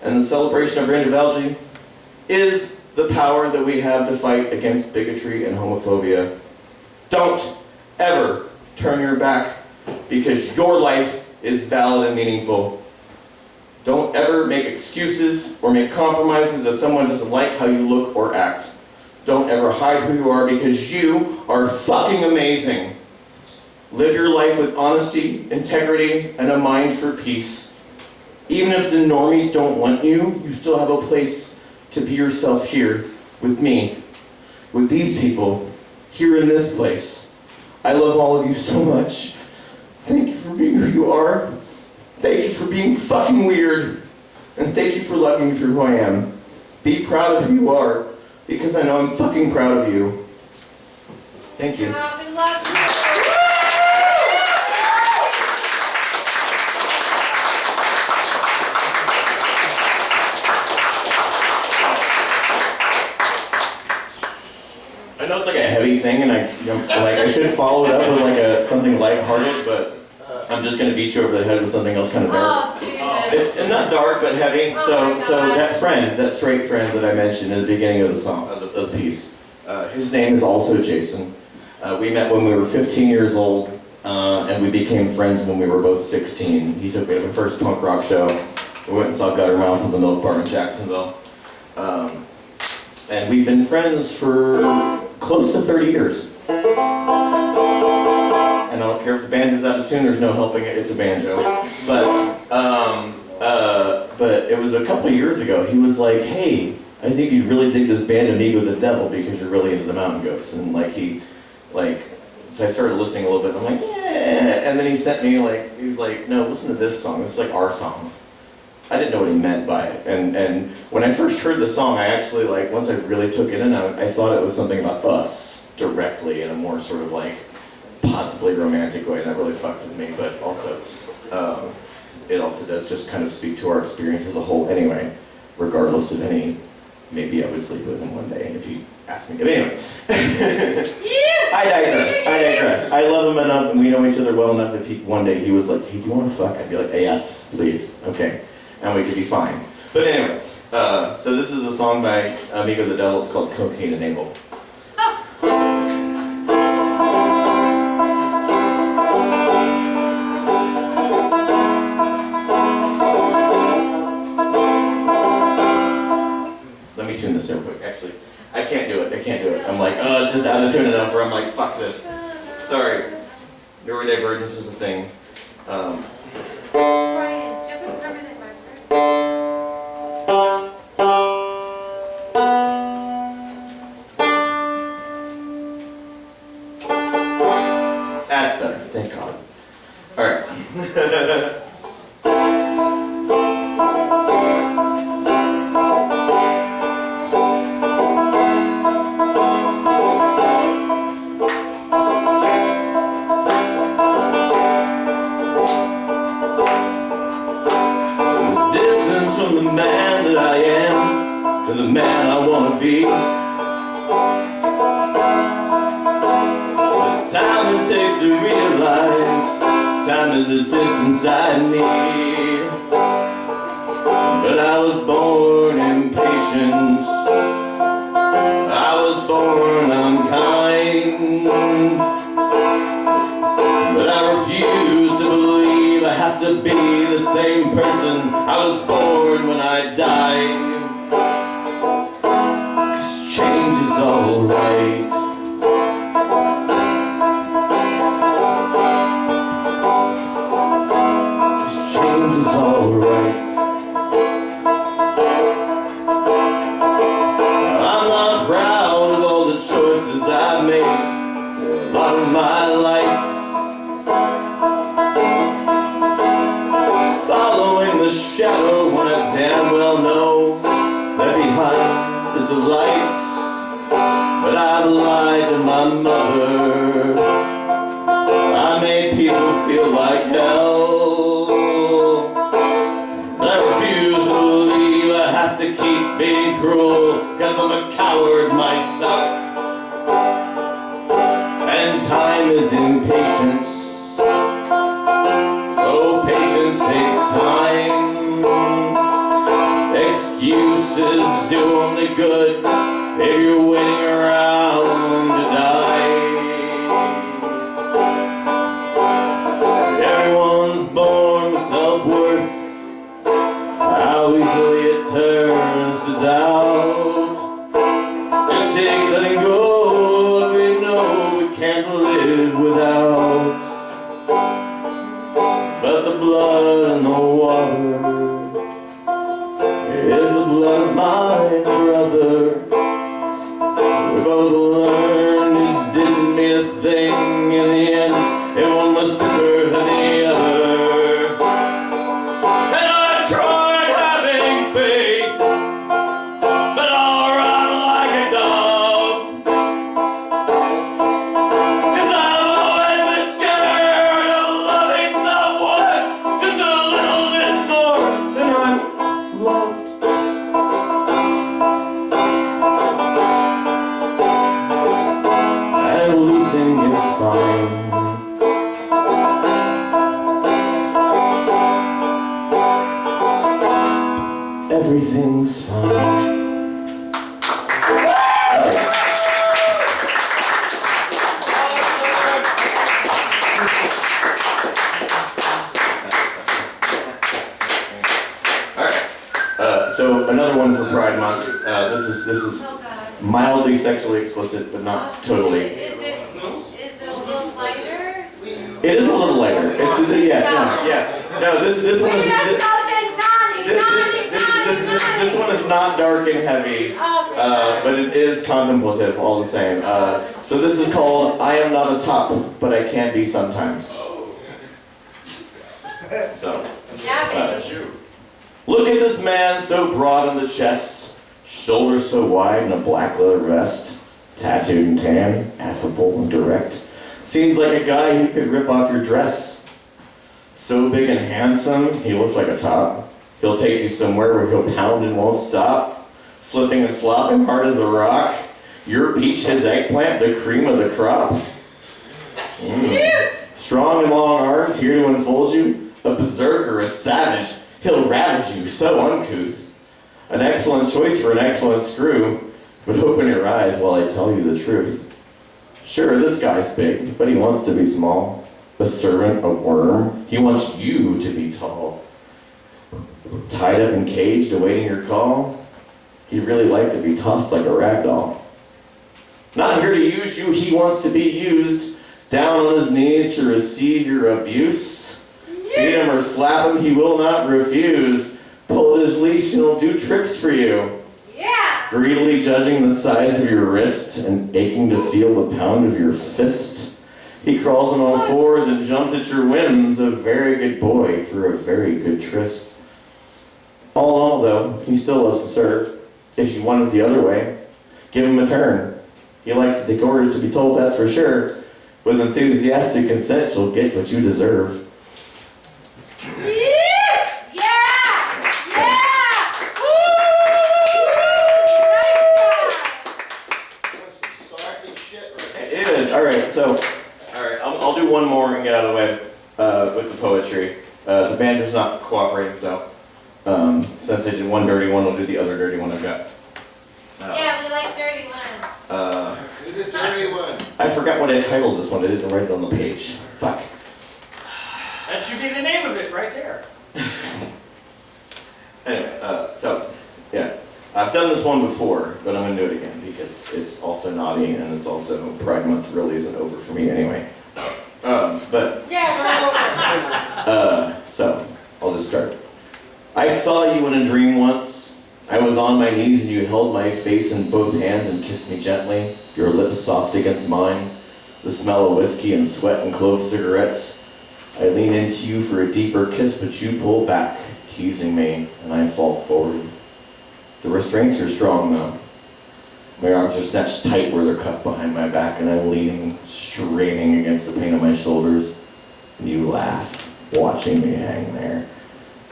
and the celebration of our individuality is the power that we have to fight against bigotry and homophobia. Don't ever turn your back, because your life is valid and meaningful. Don't ever make excuses or make compromises if someone doesn't like how you look or act. Don't ever hide who you are, because you are fucking amazing. Live your life with honesty, integrity, and a mind for peace. Even if the normies don't want you, you still have a place to be yourself here with me, with these people, here in this place. I love all of you so much. Thank you for being who you are. Thank you for being fucking weird. And thank you for loving me for who I am. Be proud of who you are, because I know I'm fucking proud of you. Thank you. We love you. I know it's like a heavy thing, and I should follow it up with like something lighthearted, but I'm just gonna beat you over the head with something else kind of dark. Oh, Jesus. It's not dark, but heavy. Oh So that straight friend that I mentioned in the beginning of the song, of the piece, his name is also Jason. We met when we were 15 years old, and we became friends when we were both 16. He took me to the first punk rock show. We went and saw Guttermouth at the Milk Bar in Jacksonville. And we've been friends for close to 30 years. And I don't care if the banjo's out of tune, there's no helping it, it's a banjo. But it was a couple of years ago, he was like, hey, I think you'd really dig this band Amigo the Devil because you're really into the Mountain Goats. And so I started listening a little bit, and I'm like, yeah. And then he sent me he was like, no, listen to this song, it's like our song. I didn't know what he meant by it. And when I first heard the song, I actually, once I really took it in, I thought it was something about us directly in a more sort of possibly romantic way. That really fucked with me, but also, it also does just kind of speak to our experience as a whole anyway, regardless of any, maybe I would sleep with him one day if you asked me. But anyway, I digress. I love him enough, and we know each other well enough. If one day he was like, hey, do you want to fuck? I'd be like, hey, yes, please, okay. And we could be fine. But anyway, so this is a song by Amigo the Devil. It's called Cocaine and Abel. this real quick. Actually, I can't do it. I'm like, oh, it's just out of tune enough where I'm like, fuck this. Sorry. Neurodivergence is a thing. Brian, do you have a permanent record? That's better. Thank God. All right. From the man that I am to the man I want to be. The time it takes to realize time is the distance I need. But I was born impatient. I was born unkind. But I refuse to believe I have to be the same person I was born when I died. 'Cause change is alright. 'Cause change is alright. I'm not proud of all the choices I've made for a lot of my life. The shadow when I damn well know that behind is the light. But I've lied to my mother. I made people feel like hell. I refuse to believe I have to keep being cruel, 'cause I'm a coward myself. And time is impatience. Oh, patience takes time. Excuses do only good if you're waiting around to die. Everyone's born with self-worth. How easily it turns to doubt. It takes letting go of what we know we can't live without. But the blood and the water is the blood of my brother. We both learned it didn't mean a thing in the end, and one was thicker than the other. And I tried having faith, but I'll run like a dove. 'Cause I've always been scared of loving someone just a little bit more than I'm loved. And losing is fine. Everything's fine. So another one for Pride Month. This is Oh, God. mildly sexually explicit, but not totally. Is it a little lighter? It is a little lighter. No, this one is this one is not dark and heavy, but it is contemplative all the same. So this is called "I Am Not a Top, But I Can Be Sometimes." So. Yeah, baby. Look at this man so broad in the chest, shoulders so wide in a black leather vest, tattooed and tan, affable and direct. Seems like a guy who could rip off your dress. So big and handsome, he looks like a top. He'll take you somewhere where he'll pound and won't stop. Slipping and slopping hard as a rock. Your peach, his eggplant, the cream of the crop. Strong and long arms, here to enfold you. A berserker, a savage. He'll ravage you, so uncouth. An excellent choice for an excellent screw, but open your eyes while I tell you the truth. Sure, this guy's big, but he wants to be small. A servant, a worm, he wants you to be tall. Tied up and caged, awaiting your call. He'd really like to be tossed like a rag doll. Not here to use you, he wants to be used. Down on his knees to receive your abuse. Feed him or slap him, he will not refuse. Pull at his leash and he'll do tricks for you. Yeah! Greedily judging the size of your wrist and aching to feel the pound of your fist. He crawls on all fours and jumps at your whims. A very good boy for a very good tryst. All in all, though, he still loves to serve. If you want it the other way, give him a turn. He likes to take orders to be told, that's for sure. With enthusiastic consent, you'll get what you deserve. I'll do one more and get out of the way with the poetry. The band is not cooperating, so since I did one dirty one, I'll do the other dirty one I've got. Yeah, we like dirty ones. Do the dirty one. I forgot what I titled this one. I didn't write it on the page. Fuck. That should be the name of it right there. Anyway, yeah. I've done this one before, but I'm going to do it again because it's also naughty and it's also Pride Month really isn't over for me anyway. So I'll just start. I saw you in a dream once. I was on my knees and you held my face in both hands and kissed me gently, your lips soft against mine, the smell of whiskey and sweat and clove cigarettes. I lean into you for a deeper kiss, but you pull back, teasing me, and I fall forward. The restraints are strong though. My arms are snatched tight where they're cuffed behind my back, and I'm leaning, straining against the pain of my shoulders. And you laugh, watching me hang there.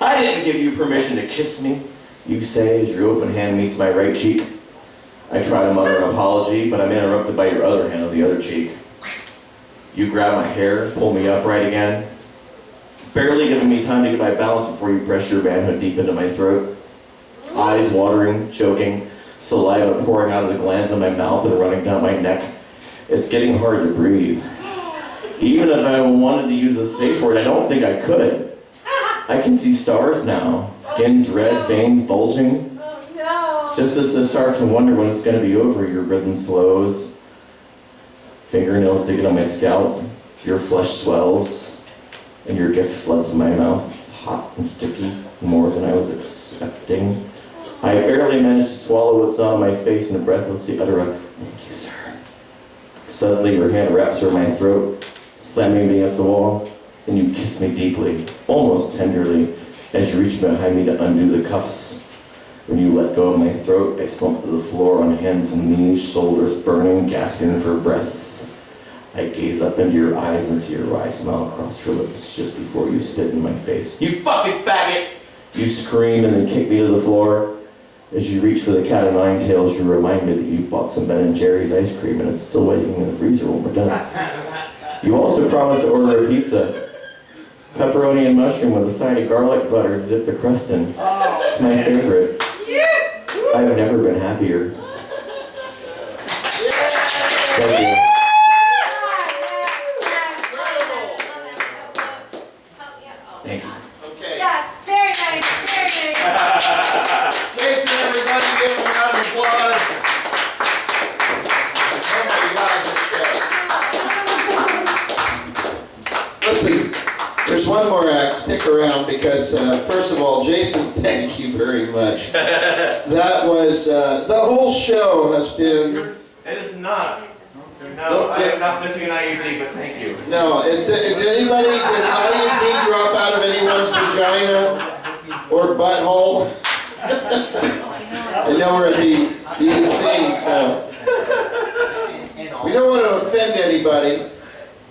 I didn't give you permission to kiss me, you say as your open hand meets my right cheek. I try to mutter an apology, but I'm interrupted by your other hand on the other cheek. You grab my hair, pull me upright again, barely giving me time to get my balance before you press your manhood deep into my throat. Eyes watering, choking, saliva pouring out of the glands in my mouth and running down my neck. It's getting hard to breathe. Even if I wanted to use a safe word, I don't think I could. I can see stars now, skin's red, veins bulging. Oh no! Just as I start to wonder when it's going to be over, your rhythm slows. Fingernails dig on my scalp, your flesh swells, and your gift floods my mouth, hot and sticky, more than I was expecting. I barely managed to swallow what's on my face and breathlessly utter a, "Thank you, sir." Suddenly your hand wraps around my throat, slamming me against the wall, and you kiss me deeply, almost tenderly, as you reach behind me to undo the cuffs. When you let go of my throat, I slump to the floor on hands and knees, shoulders burning, gasping for breath. I gaze up into your eyes and see a wry smile across your lips just before you spit in my face. "You fucking faggot!" You scream and then kick me to the floor. As you reach for the cat o' nine tails, you remind me that you bought some Ben & Jerry's ice cream and it's still waiting in the freezer when we're done. You also promised to order a pizza. Pepperoni and mushroom with a side of garlic butter to dip the crust in. It's my favorite. I've never been happier. Thank you. Thanks. Okay. Yeah, very nice, very nice. Jason, everybody, give him a round of applause. Oh my God, listen, there's one more act. Stick around because, first of all, Jason, thank you very much. That was, the whole show has been... It is not. No, I am not missing an IUD, but thank you. No, did an IUD drop out of anyone's vagina or butthole? I know we're at the EC, so. We don't want to offend anybody.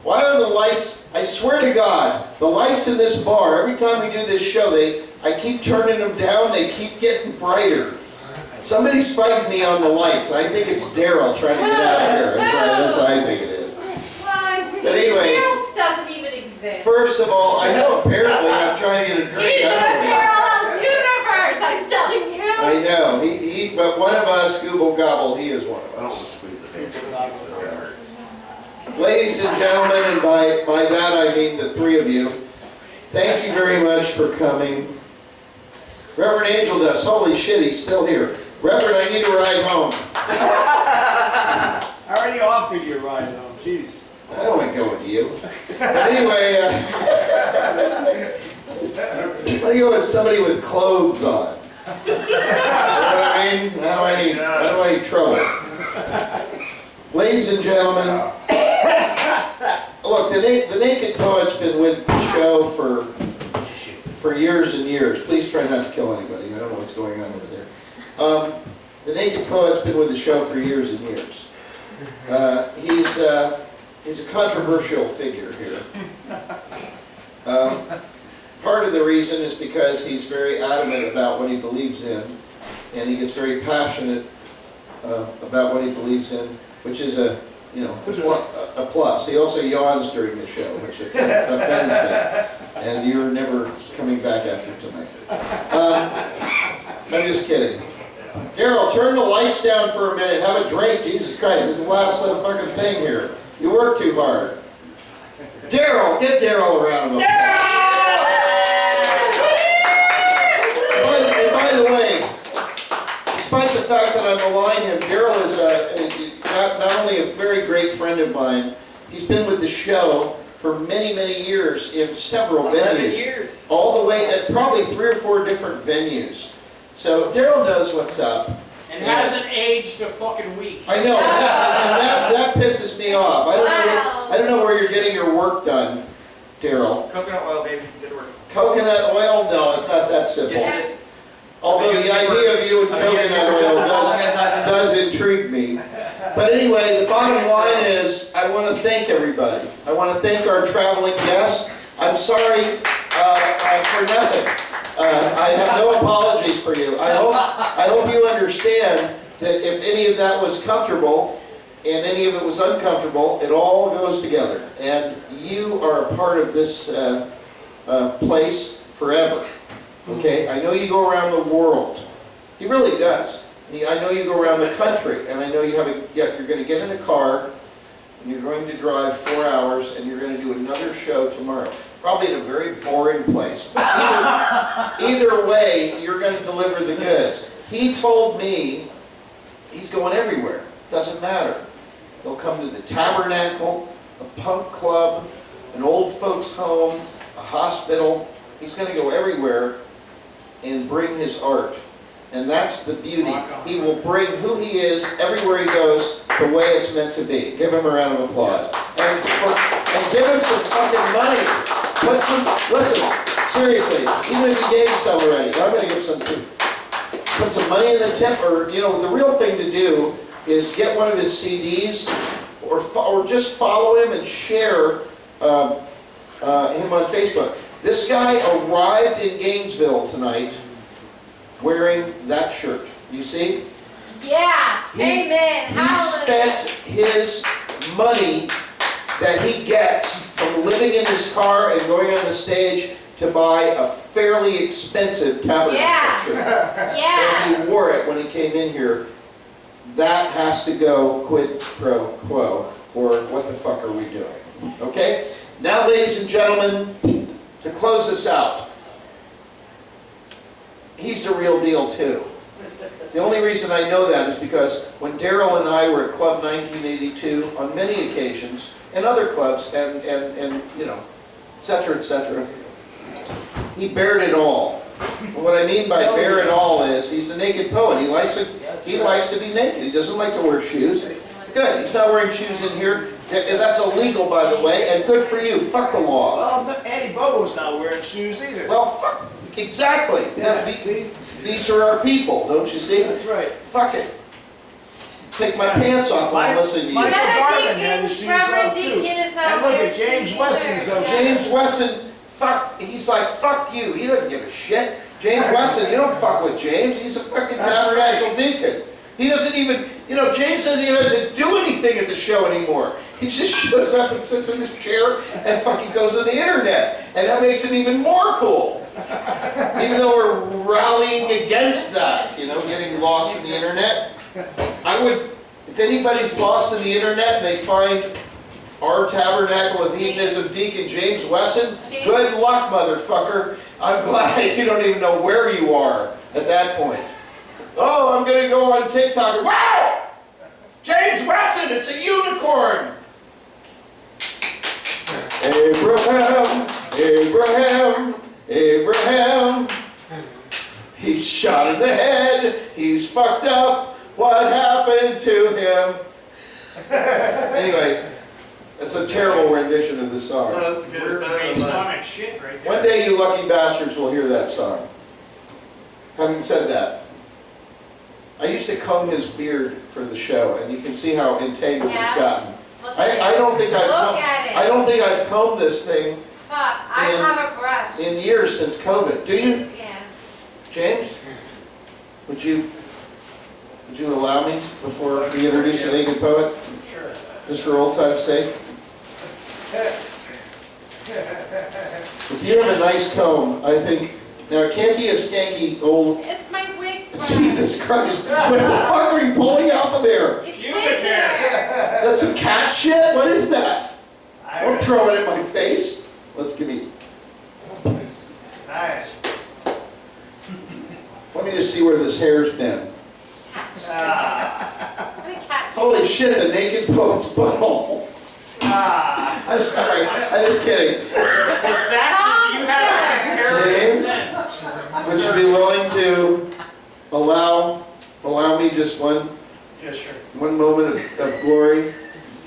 Why are the lights, I swear to God, the lights in this bar, every time we do this show, I keep turning them down, they keep getting brighter. Somebody's fighting me on the lights. I think it's Daryl trying to get out of here. That's what I think it is. But anyway, Doesn't even exist. first of all, I know apparently I'm trying to get a drink. He's I the don't know. parallel universe, I'm telling you. I know. But one of us, Google Gobble, he is one of I don't want us. to squeeze the paper. Ladies and gentlemen, and by that I mean the three of you, thank you very much for coming. Reverend Angel Dust, holy shit, he's still here. Reverend, I need a ride home. I already offered you a ride home, jeez. I don't want to go with you. But anyway, I want to go with somebody with clothes on. You know what I mean? I don't want any trouble. Ladies and gentlemen, look, the Naked Poet's been with the show for years and years. Please try not to kill anybody. I don't know what's going on over there. The Naked Poet's been with the show for years and years. He's a controversial figure here. Part of the reason is because he's very adamant about what he believes in, and he gets very passionate about what he believes in, which is a plus. He also yawns during the show, which offends me, and you're never coming back after tonight. I'm just kidding. Daryl, turn the lights down for a minute. Have a drink. Jesus Christ, this is the last fucking thing here. You work too hard. Daryl, give Daryl a round of applause. And by the way, despite the fact that I malign him, Daryl is not only a very great friend of mine, he's been with the show for many, many years in several venues. All the way at probably 3 or 4 different venues. So Daryl knows what's up. And hasn't aged a fucking week. I know, and that pisses me off. I don't know where you're getting your work done, Daryl. Coconut oil, baby. Good work. Coconut oil? No, it's not that simple. Yes, it is. Although the idea of you and coconut oil does intrigue me. But anyway, the bottom line is, I want to thank everybody. I want to thank our traveling guests. I'm sorry for nothing. I have no apologies for you. I hope you understand that if any of that was comfortable and any of it was uncomfortable, it all goes together. And you are a part of this place forever. Okay? I know you go around the world. He really does. I know you go around the country, and I know you're going to get in a car, and you're going to drive 4 hours, and you're going to do another show tomorrow. Probably in a very boring place. But either way, you're going to deliver the goods. He told me he's going everywhere. Doesn't matter. He'll come to the Tabernacle, a punk club, an old folks home, a hospital. He's going to go everywhere and bring his art. And that's the beauty. He will bring who he is everywhere he goes the way it's meant to be. Give him a round of applause. And give him some fucking money. Listen, seriously, even if he gave some already, I'm going to give some too. Put some money in the tip, or, the real thing to do is get one of his CDs, or just follow him and share him on Facebook. This guy arrived in Gainesville tonight wearing that shirt. You see? Yeah. Amen. He spent his money that he gets from living in his car and going on the stage to buy a fairly expensive Tabernacle shirt. Yeah. And he wore it when he came in here. That has to go quid pro quo, or what the fuck are we doing? Okay? Now, ladies and gentlemen, to close this out, he's the real deal too. The only reason I know that is because when Daryl and I were at Club 1982 on many occasions, and other clubs, and et cetera, he bared it all. And what I mean by bare it all is he's a naked poet. He likes to be naked. He doesn't like to wear shoes. Good. He's not wearing shoes in here. That's illegal, by the way, and good for you. Fuck the law. Well, Andy Bobo's not wearing shoes either. Well, fuck. Exactly. Yeah, these are our people, don't you see? That's right. Fuck it. Take my pants off when I listen to you. Michael Another Garvin had his shoes Reverend off too. Deacon is not And look wearing at James shoes Wesson's either. okay. James Wesson, he's like, fuck you. He doesn't give a shit. James Wesson, you don't fuck with James. He's a fucking Tabernacle deacon. He doesn't even, James doesn't even have to do anything at the show anymore. He just shows up and sits in his chair and fucking goes to the internet. And that makes him even more cool. Even though we're rallying against that, getting lost in the internet. If anybody's lost in the internet and they find our Tabernacle of Hedonism Deacon James Wesson, good luck, motherfucker. I'm glad you don't even know where you are at that point. Oh, I'm gonna go on TikTok. Wow! James Weston, it's a unicorn! Abraham. He's shot in the head. He's fucked up. What happened to him? Anyway, that's a terrible rendition of the song. That's good. Masonic shit right there. One day you lucky bastards will hear that song. Having said that, I used to comb his beard for the show, and you can see how entangled it's Yeah. gotten. Look at I it. don't think I've Look at it. I don't think I've combed this thing Fuck, I And- have a brush. in years since COVID. Do you, Yeah. James? Would you allow me before we introduce the naked poet? Sure. Just for old time's sake? If you have a nice comb, I think, now it can't be a skanky old, It's my wig brush. Jesus Christ, what the fuck are you pulling off of there? It's Pubic wig hair. hair. Is that some cat shit? What is that? Don't throw it in my face. Let's give me, Nice. let me just see where this hair's been. What a cat. Holy shit, the naked poet's butthole. I'm sorry, I'm just kidding. You have James, would you be willing to allow me just one Yeah, sure. moment of glory?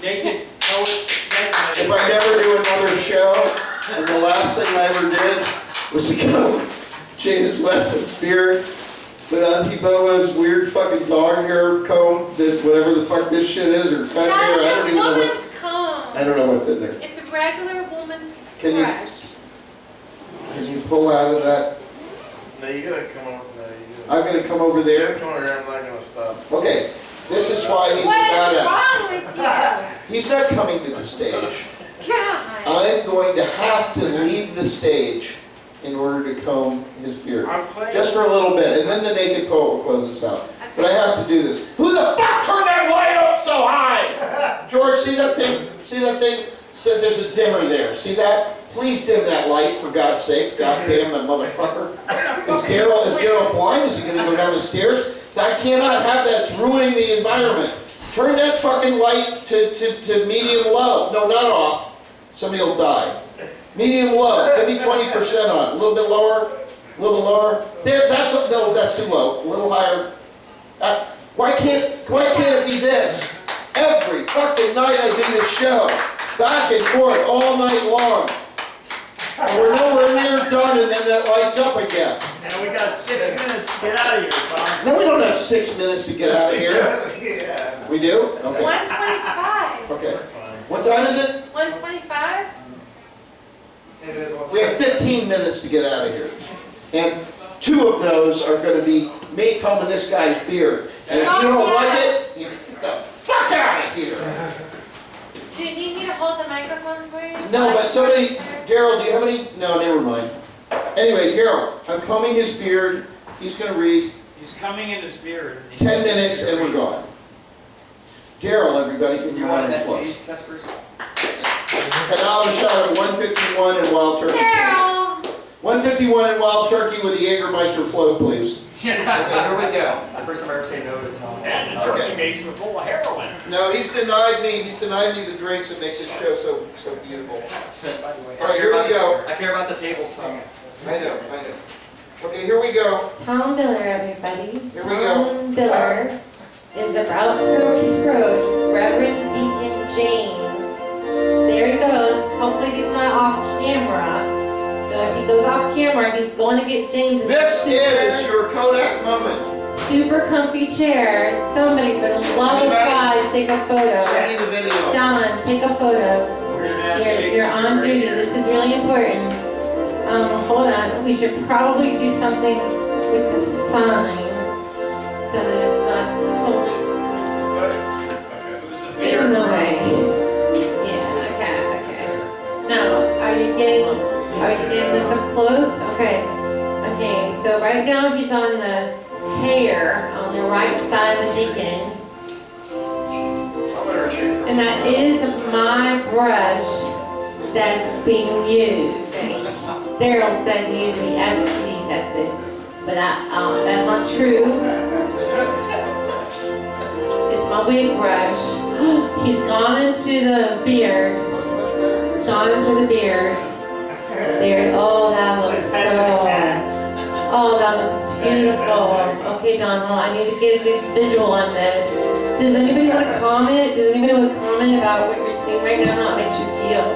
naked poets. If I never do another show, and the last thing I ever did was to comb James Weston's beard with Auntie Boa's weird fucking dog hair comb, that whatever the fuck this shit is, or cut hair, I don't That's a even know woman's what, comb. I don't know what's in there. It's a regular woman's Can you- brush. Can you pull out of that? No, you gotta come over. No, you I'm gonna come over there. Come over here. I'm not gonna stop. Okay, this is why he's a What is badass. wrong with He's not coming to the stage. you? God. I'm going to have to leave the stage in order to comb his beard. I'm playing. Just for a little bit, and then the naked poet will close us out. But I have to do this. Who the fuck turned that light up so high? George, see that thing? See that thing? Said there's a dimmer there. See that? Please dim that light, for God's sakes. God damn that motherfucker. Is Daryl blind? Is he going to go down the stairs? I cannot have that. It's ruining the environment. Turn that fucking light to medium low. No, not off. Somebody will die. Medium low. Give me 20% on. A little bit lower. A little bit lower. There. No. That's too low. A little higher. Why can't it be this? Every fucking night I do this show, back and forth all night long. And we're nowhere near done, and then that lights up again. And we got 6 minutes to get out of here, Tom. No, we don't have 6 minutes to get out of here. Yeah. We do? Okay. 125. Okay. What time is it? 125? It is. We have 15 minutes to get out of here. And 2 of those are going to be me combing this guy's beard. And if you don't like it, you get the fuck out of here. Do you need me to hold the microphone for you? No, but somebody, Daryl, do you have any? No, never mind. Anyway, Daryl, I'm combing his beard. He's going to read He's coming in his beard. 10 minutes and we're gone. Daryl, everybody, give me a round of applause. And now I'm shot at 151 in Wild Turkey. Daryl! 151 in Wild Turkey with the Jägermeister float, please. Okay, here we go. The first time I ever say no to Tom. And the turkey bags are full of heroin. No, he's denied me the drinks that make this show so beautiful. By the way, All right, here we go. I care about the tables, Tom. I know. Okay, here we go. Tom Biller, everybody. Here we go. Tom Biller is about to approach Reverend Deacon James. There he goes. Hopefully he's not off camera. So if he goes off camera, he's going to get James in This is your Kodak moment. super comfy chair. Somebody, for the love of God, take a Send photo. me the video. Don, take a photo. You're on duty. This is really important. Hold on. We should probably do something with the sign so that it's not totally in the way. Yeah. Okay. Now, are you getting this up close? Okay. So right now he's on the hair on the right side of the deacon. And that is my brush that's being used. Daryl said needed to be STD tested, but that's not true. no big rush. He's gone into the beer. Gone into the beer. There. Oh, that looks oh, that looks beautiful. Okay, Don, hold on. I need to get a good visual on this. Does anybody want to comment? Does anybody want to comment about what you're seeing right now? How it makes you feel?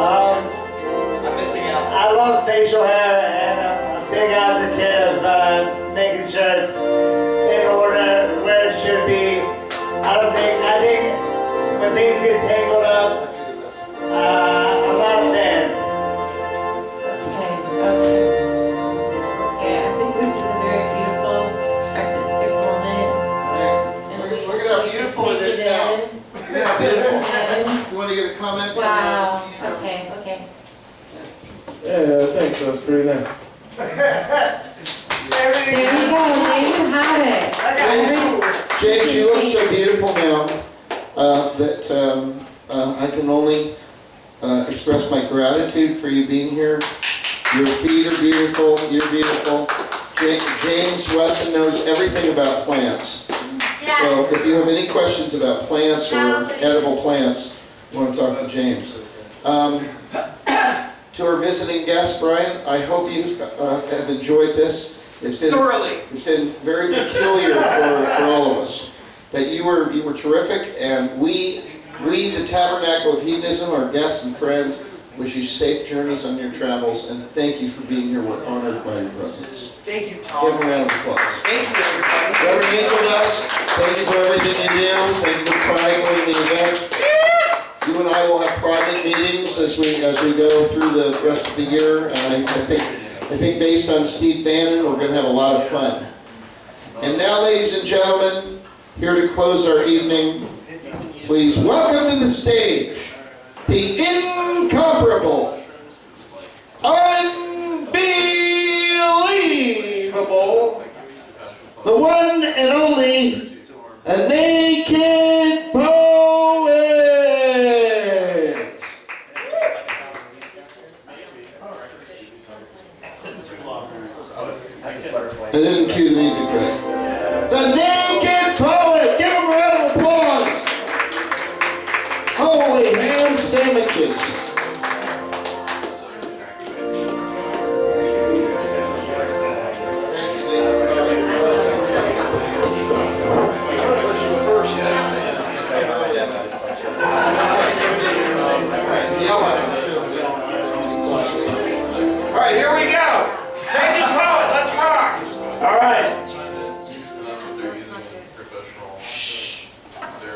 I'm missing out. I love facial hair, and I'm a big advocate of making sure it's in order where it should be. I think when things get tangled up, I'm not a fan. Okay, I think this is a very beautiful artistic moment. And Look at how beautiful it is now. Look at how beautiful. You want to get a comment? Wow, okay. Yeah, thanks. That was pretty nice. There you go, there you have it. James, you look so beautiful now that I can only express my gratitude for you being here. Your feet are beautiful, you're beautiful. James Wesson knows everything about plants. So if you have any questions about plants or edible plants, you want to talk to James. To our visiting guests, Brian, I hope you have enjoyed this. It's been very peculiar for all of us. That you were terrific, and we the Tabernacle of Hedonism, our guests and friends, wish you safe journeys on your travels, and thank you for being here. We're honored by your presence. Thank you, Tom. Give them a round of applause. Thank you, everybody. Reverend Angel, thank you for everything you do. Thank you for chronicling the event. You and I will have private meetings as we go through the rest of the year, and I think based on Steve Bannon, we're going to have a lot of fun. And now, ladies and gentlemen, here to close our evening, please welcome to the stage the incomparable, unbelievable, the one and only, a naked poet. I didn't cue the music right. The naked poet. Give him a round of applause. Holy ham sandwiches. All right, here we go. Naked poet, let's rock. All right.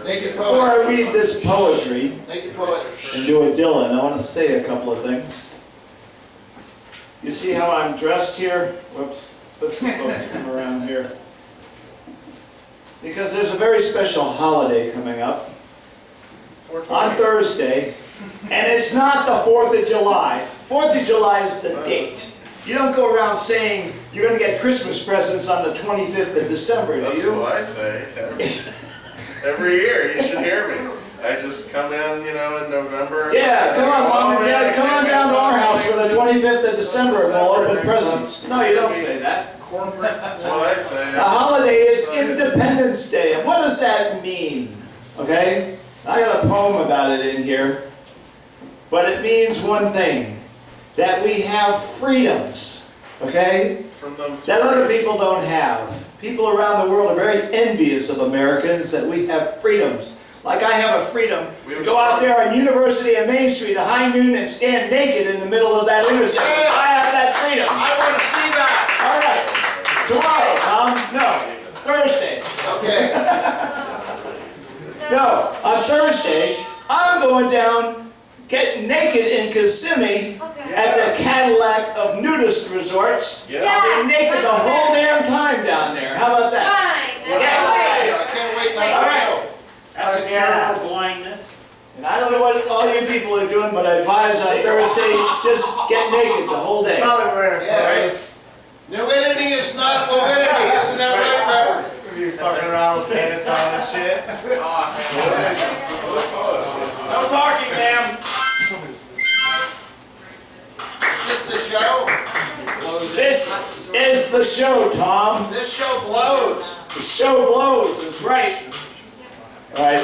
Naked Before I poet. read this poetry Naked poet. and do a Dylan, I want to say a couple of things. You see how I'm dressed here? Whoops, this is supposed to come around here. Because there's a very special holiday coming up on Thursday, and it's not the 4th of July. 4th of July is the date. You don't go around saying you're going to get Christmas presents on the 25th of December, do That's you? what I say every year. You should hear me. I just come in, in November. Yeah, come on, Mom and Dad, come on down to our house for the 25th of December and we'll open presents. No, you don't say that. That's what I say. The holiday is Independence Day, and what does that mean? Okay? I got a poem about it in here, but it means one thing, that we have freedoms, okay? From them That other people don't have. People around the world are very envious of Americans that we have freedoms. Like I have a freedom to go out there on University and Main Street at high noon and stand naked in the middle of that intersection. I have that freedom. I want to see that. All right. Tomorrow, Tom? No. Thursday. Okay. No. On Thursday, I'm going down, getting naked in Kissimmee at the Cadillac of nudist resorts. Yeah. I'll be naked the whole damn time down there. How about that? Fine, I that's can't wait now. All right. That's a cure for blindness. And I don't know what all you people are doing, but I advise on Thursday, just get naked the whole day. Yes. Nudity is not fluidity, isn't that right, Reverend? You fucking around with pants on and shit. No talking, ma'am. Is this the show? This is the show, Tom. This show blows. The show blows, is right. Alright,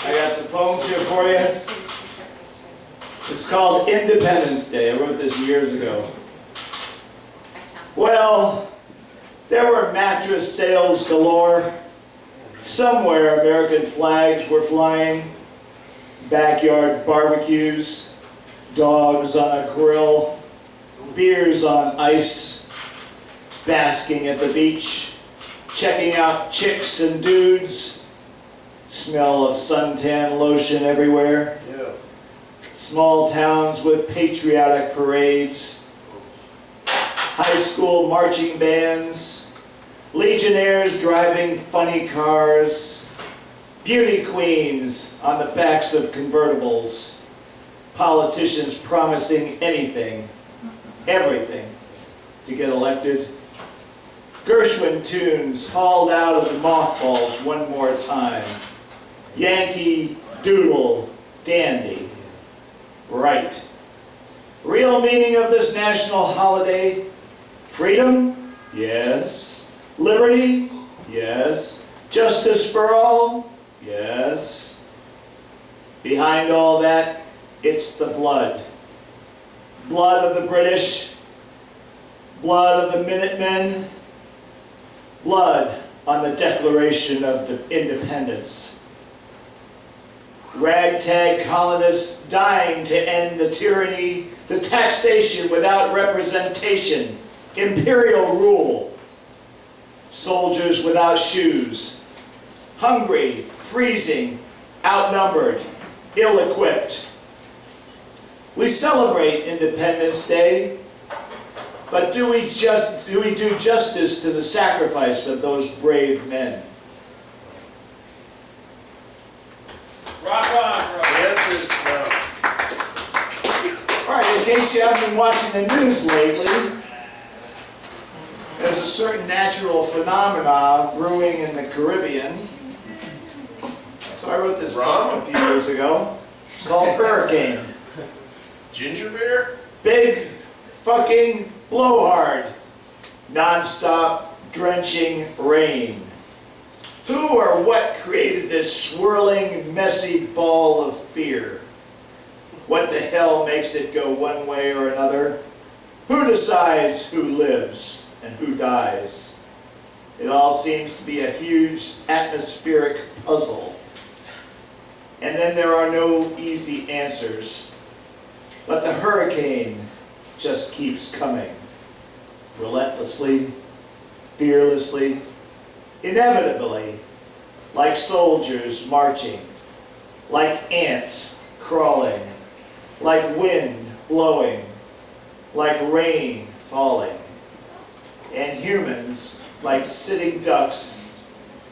I got some poems here for you. It's called Independence Day. I wrote this years ago. Well, there were mattress sales galore. Somewhere American flags were flying. Backyard barbecues, dogs on a grill, beers on ice, basking at the beach, checking out chicks and dudes, smell of suntan lotion everywhere. Yeah. Small towns with patriotic parades, high school marching bands, legionnaires driving funny cars, beauty queens on the backs of convertibles, politicians promising anything, everything to get elected. Gershwin tunes hauled out of the mothballs one more time. Yankee Doodle Dandy. Right. Real meaning of this national holiday? Freedom? Yes. Liberty? Yes. Justice for all? Yes. Behind all that, it's the blood. Blood of the British, blood of the Minutemen, blood on the Declaration of Independence. Ragtag colonists dying to end the tyranny, the taxation without representation, imperial rule. Soldiers without shoes, hungry, freezing, outnumbered, ill-equipped. We celebrate Independence Day, but do we do justice to the sacrifice of those brave men? Rock on, bro. The answer is no. All right, in case you haven't been watching the news lately, there's a certain natural phenomena brewing in the Caribbean. So I wrote this poem a few years ago. It's called Hurricane. Ginger beer? Big fucking blowhard. Non-stop drenching rain. Who or what created this swirling, messy ball of fear? What the hell makes it go one way or another? Who decides who lives and who dies? It all seems to be a huge atmospheric puzzle. And then there are no easy answers. But the hurricane just keeps coming. Relentlessly, fearlessly, inevitably, like soldiers marching, like ants crawling, like wind blowing, like rain falling, and humans like sitting ducks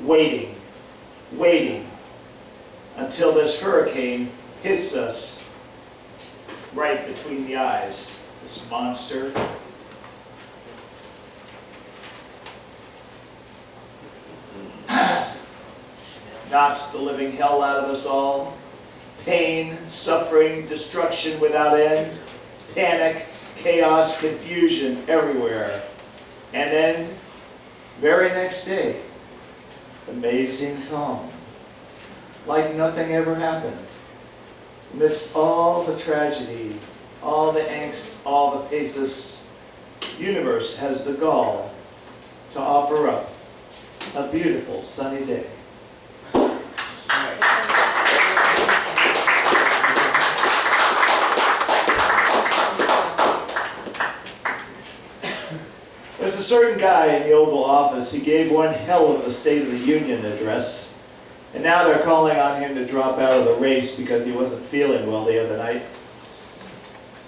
waiting, waiting, until this hurricane hits us right between the eyes, this monster. Knocks the living hell out of us all. Pain, suffering, destruction without end, panic, chaos, confusion everywhere. And then, very next day, amazing calm. Like nothing ever happened. Amidst all the tragedy, all the angst, all the pathos, universe has the gall to offer up a beautiful sunny day. There's a certain guy in the Oval Office. He gave one hell of a State of the Union address. And now they're calling on him to drop out of the race because he wasn't feeling well the other night.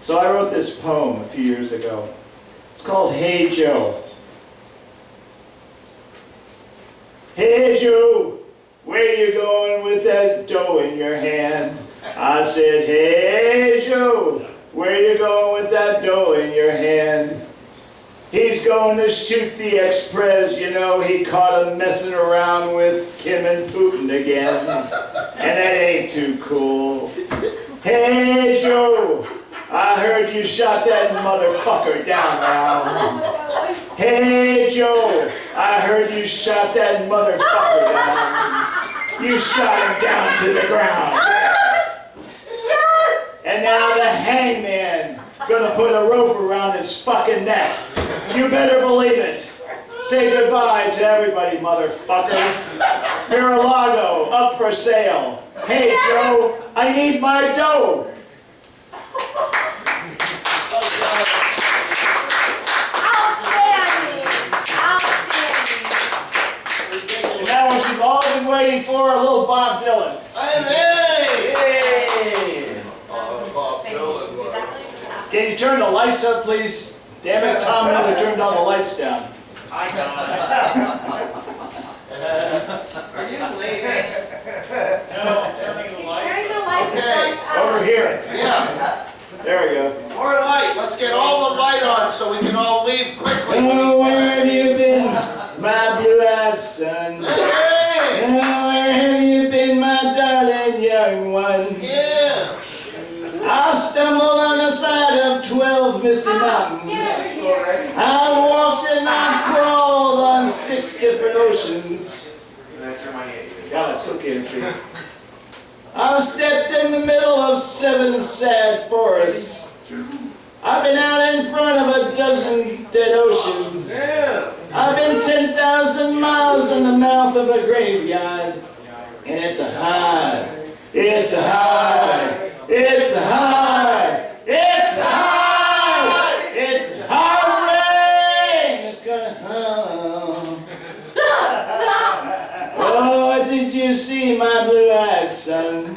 So I wrote this poem a few years ago. It's called Hey Joe. Hey Joe, where you going with that dough in your hand? I said, hey Joe, where you going with that dough in your hand? He's going to shoot the Express, you know, he caught him messing around with Kim and Putin again. And that ain't too cool. Hey Joe, I heard you shot that motherfucker down now. Hey Joe, I heard you shot that motherfucker down. You shot him down to the ground. And now the hangman gonna put a rope around his fucking neck. You better believe it. Say goodbye to everybody, motherfucker. Mar-a-Lago, up for sale. Hey, Joe, I need my dough. And that what you've all been waiting for, a little Bob Dylan. Hey! Hey! Bob Dylan. Can you turn the lights up, please? Damn it, Tom never turned all the lights down. I got Are you late? Turning the lights Okay. on. Over here. Yeah. There we go. More light. Let's get all the light on so we can all leave quickly. Oh, where have you been, my blue-eyed son? Hey! Oh, where have you been, my darling young one? Yeah. I stumbled on the side of 12 misty mountains. I walked and I crawled on 6 different oceans. God, it's okay to see. I've stepped in the middle of 7 sad forests. I've been out in front of a dozen dead oceans. Yeah. I've been 10,000 miles in the mouth of a graveyard. And it's a high. It's a high. It's a high. It's a high. It's a high rain. It's gonna fall. Oh, did you see my blue-eyed son?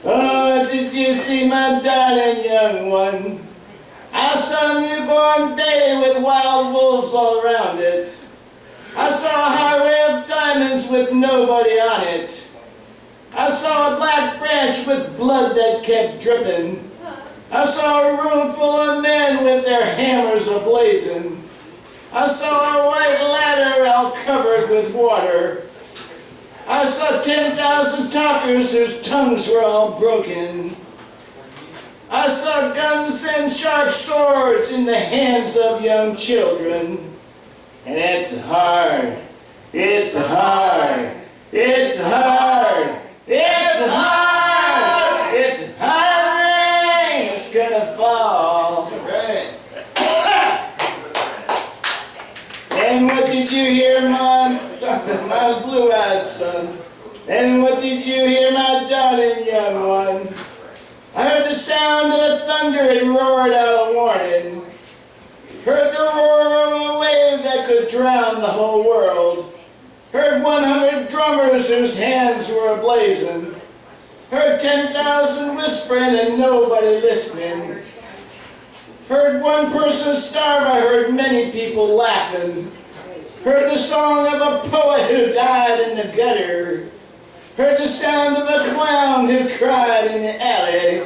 Oh, did you see my darling young one? I saw a newborn baby with wild wolves all around it. I saw a highway of diamonds with nobody on it. I saw a black branch with blood that kept dripping. I saw a room full of men with their hammers ablazing. I saw a white ladder all covered with water. I saw 10,000 talkers whose tongues were all broken. I saw guns and sharp swords in the hands of young children. And it's hard. It's hard. It's hard. It's hard. It's hard rain. It's gonna fall. Right. And what did you hear, my blue-eyed son? And what did you hear, my darling young one? I heard the sound of the thunder and roared out a warning. Heard the roar of a wave that could drown the whole world. Heard 100 drummers whose hands were ablazing. Heard 10,000 whispering and nobody listening. Heard one person starve, I heard many people laughing. Heard the song of a poet who died in the gutter. Heard the sound of a clown who cried in the alley.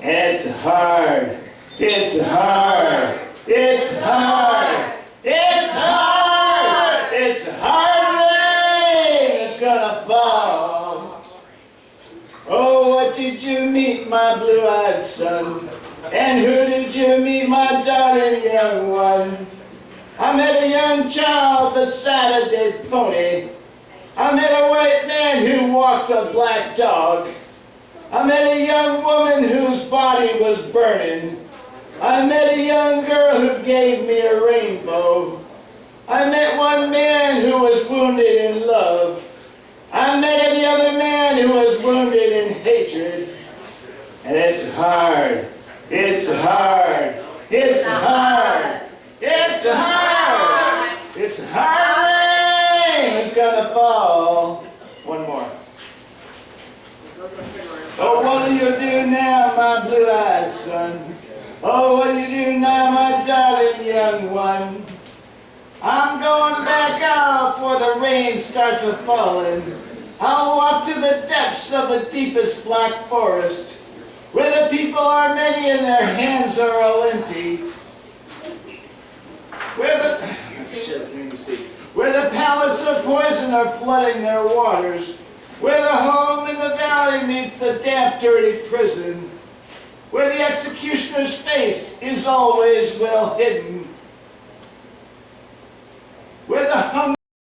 And it's hard. It's hard. It's hard. It's hard. It's hard rain. It's gonna fall. Oh, what did you meet, my blue-eyed son? And who did you meet, my darling young one? I met a young child beside a dead pony. I met a white man who walked a black dog. I met a young woman whose body was burning. I met a young girl who gave me a rainbow. I met one man who was wounded in love. I met any other man who was wounded in hatred. And it's hard. It's hard. It's hard. It's hard. It's hard rain. It's gonna fall. One more. Oh, what do you do now, my blue-eyed son? Oh, what do you do now, my darling young one? I'm going back out before the rain starts a-falling. I'll walk to the depths of the deepest black forest, where the people are many and their hands are all empty. Where the pallets of poison are flooding their waters, where the home in the valley meets the damp, dirty prison, where the executioner's face is always well hidden,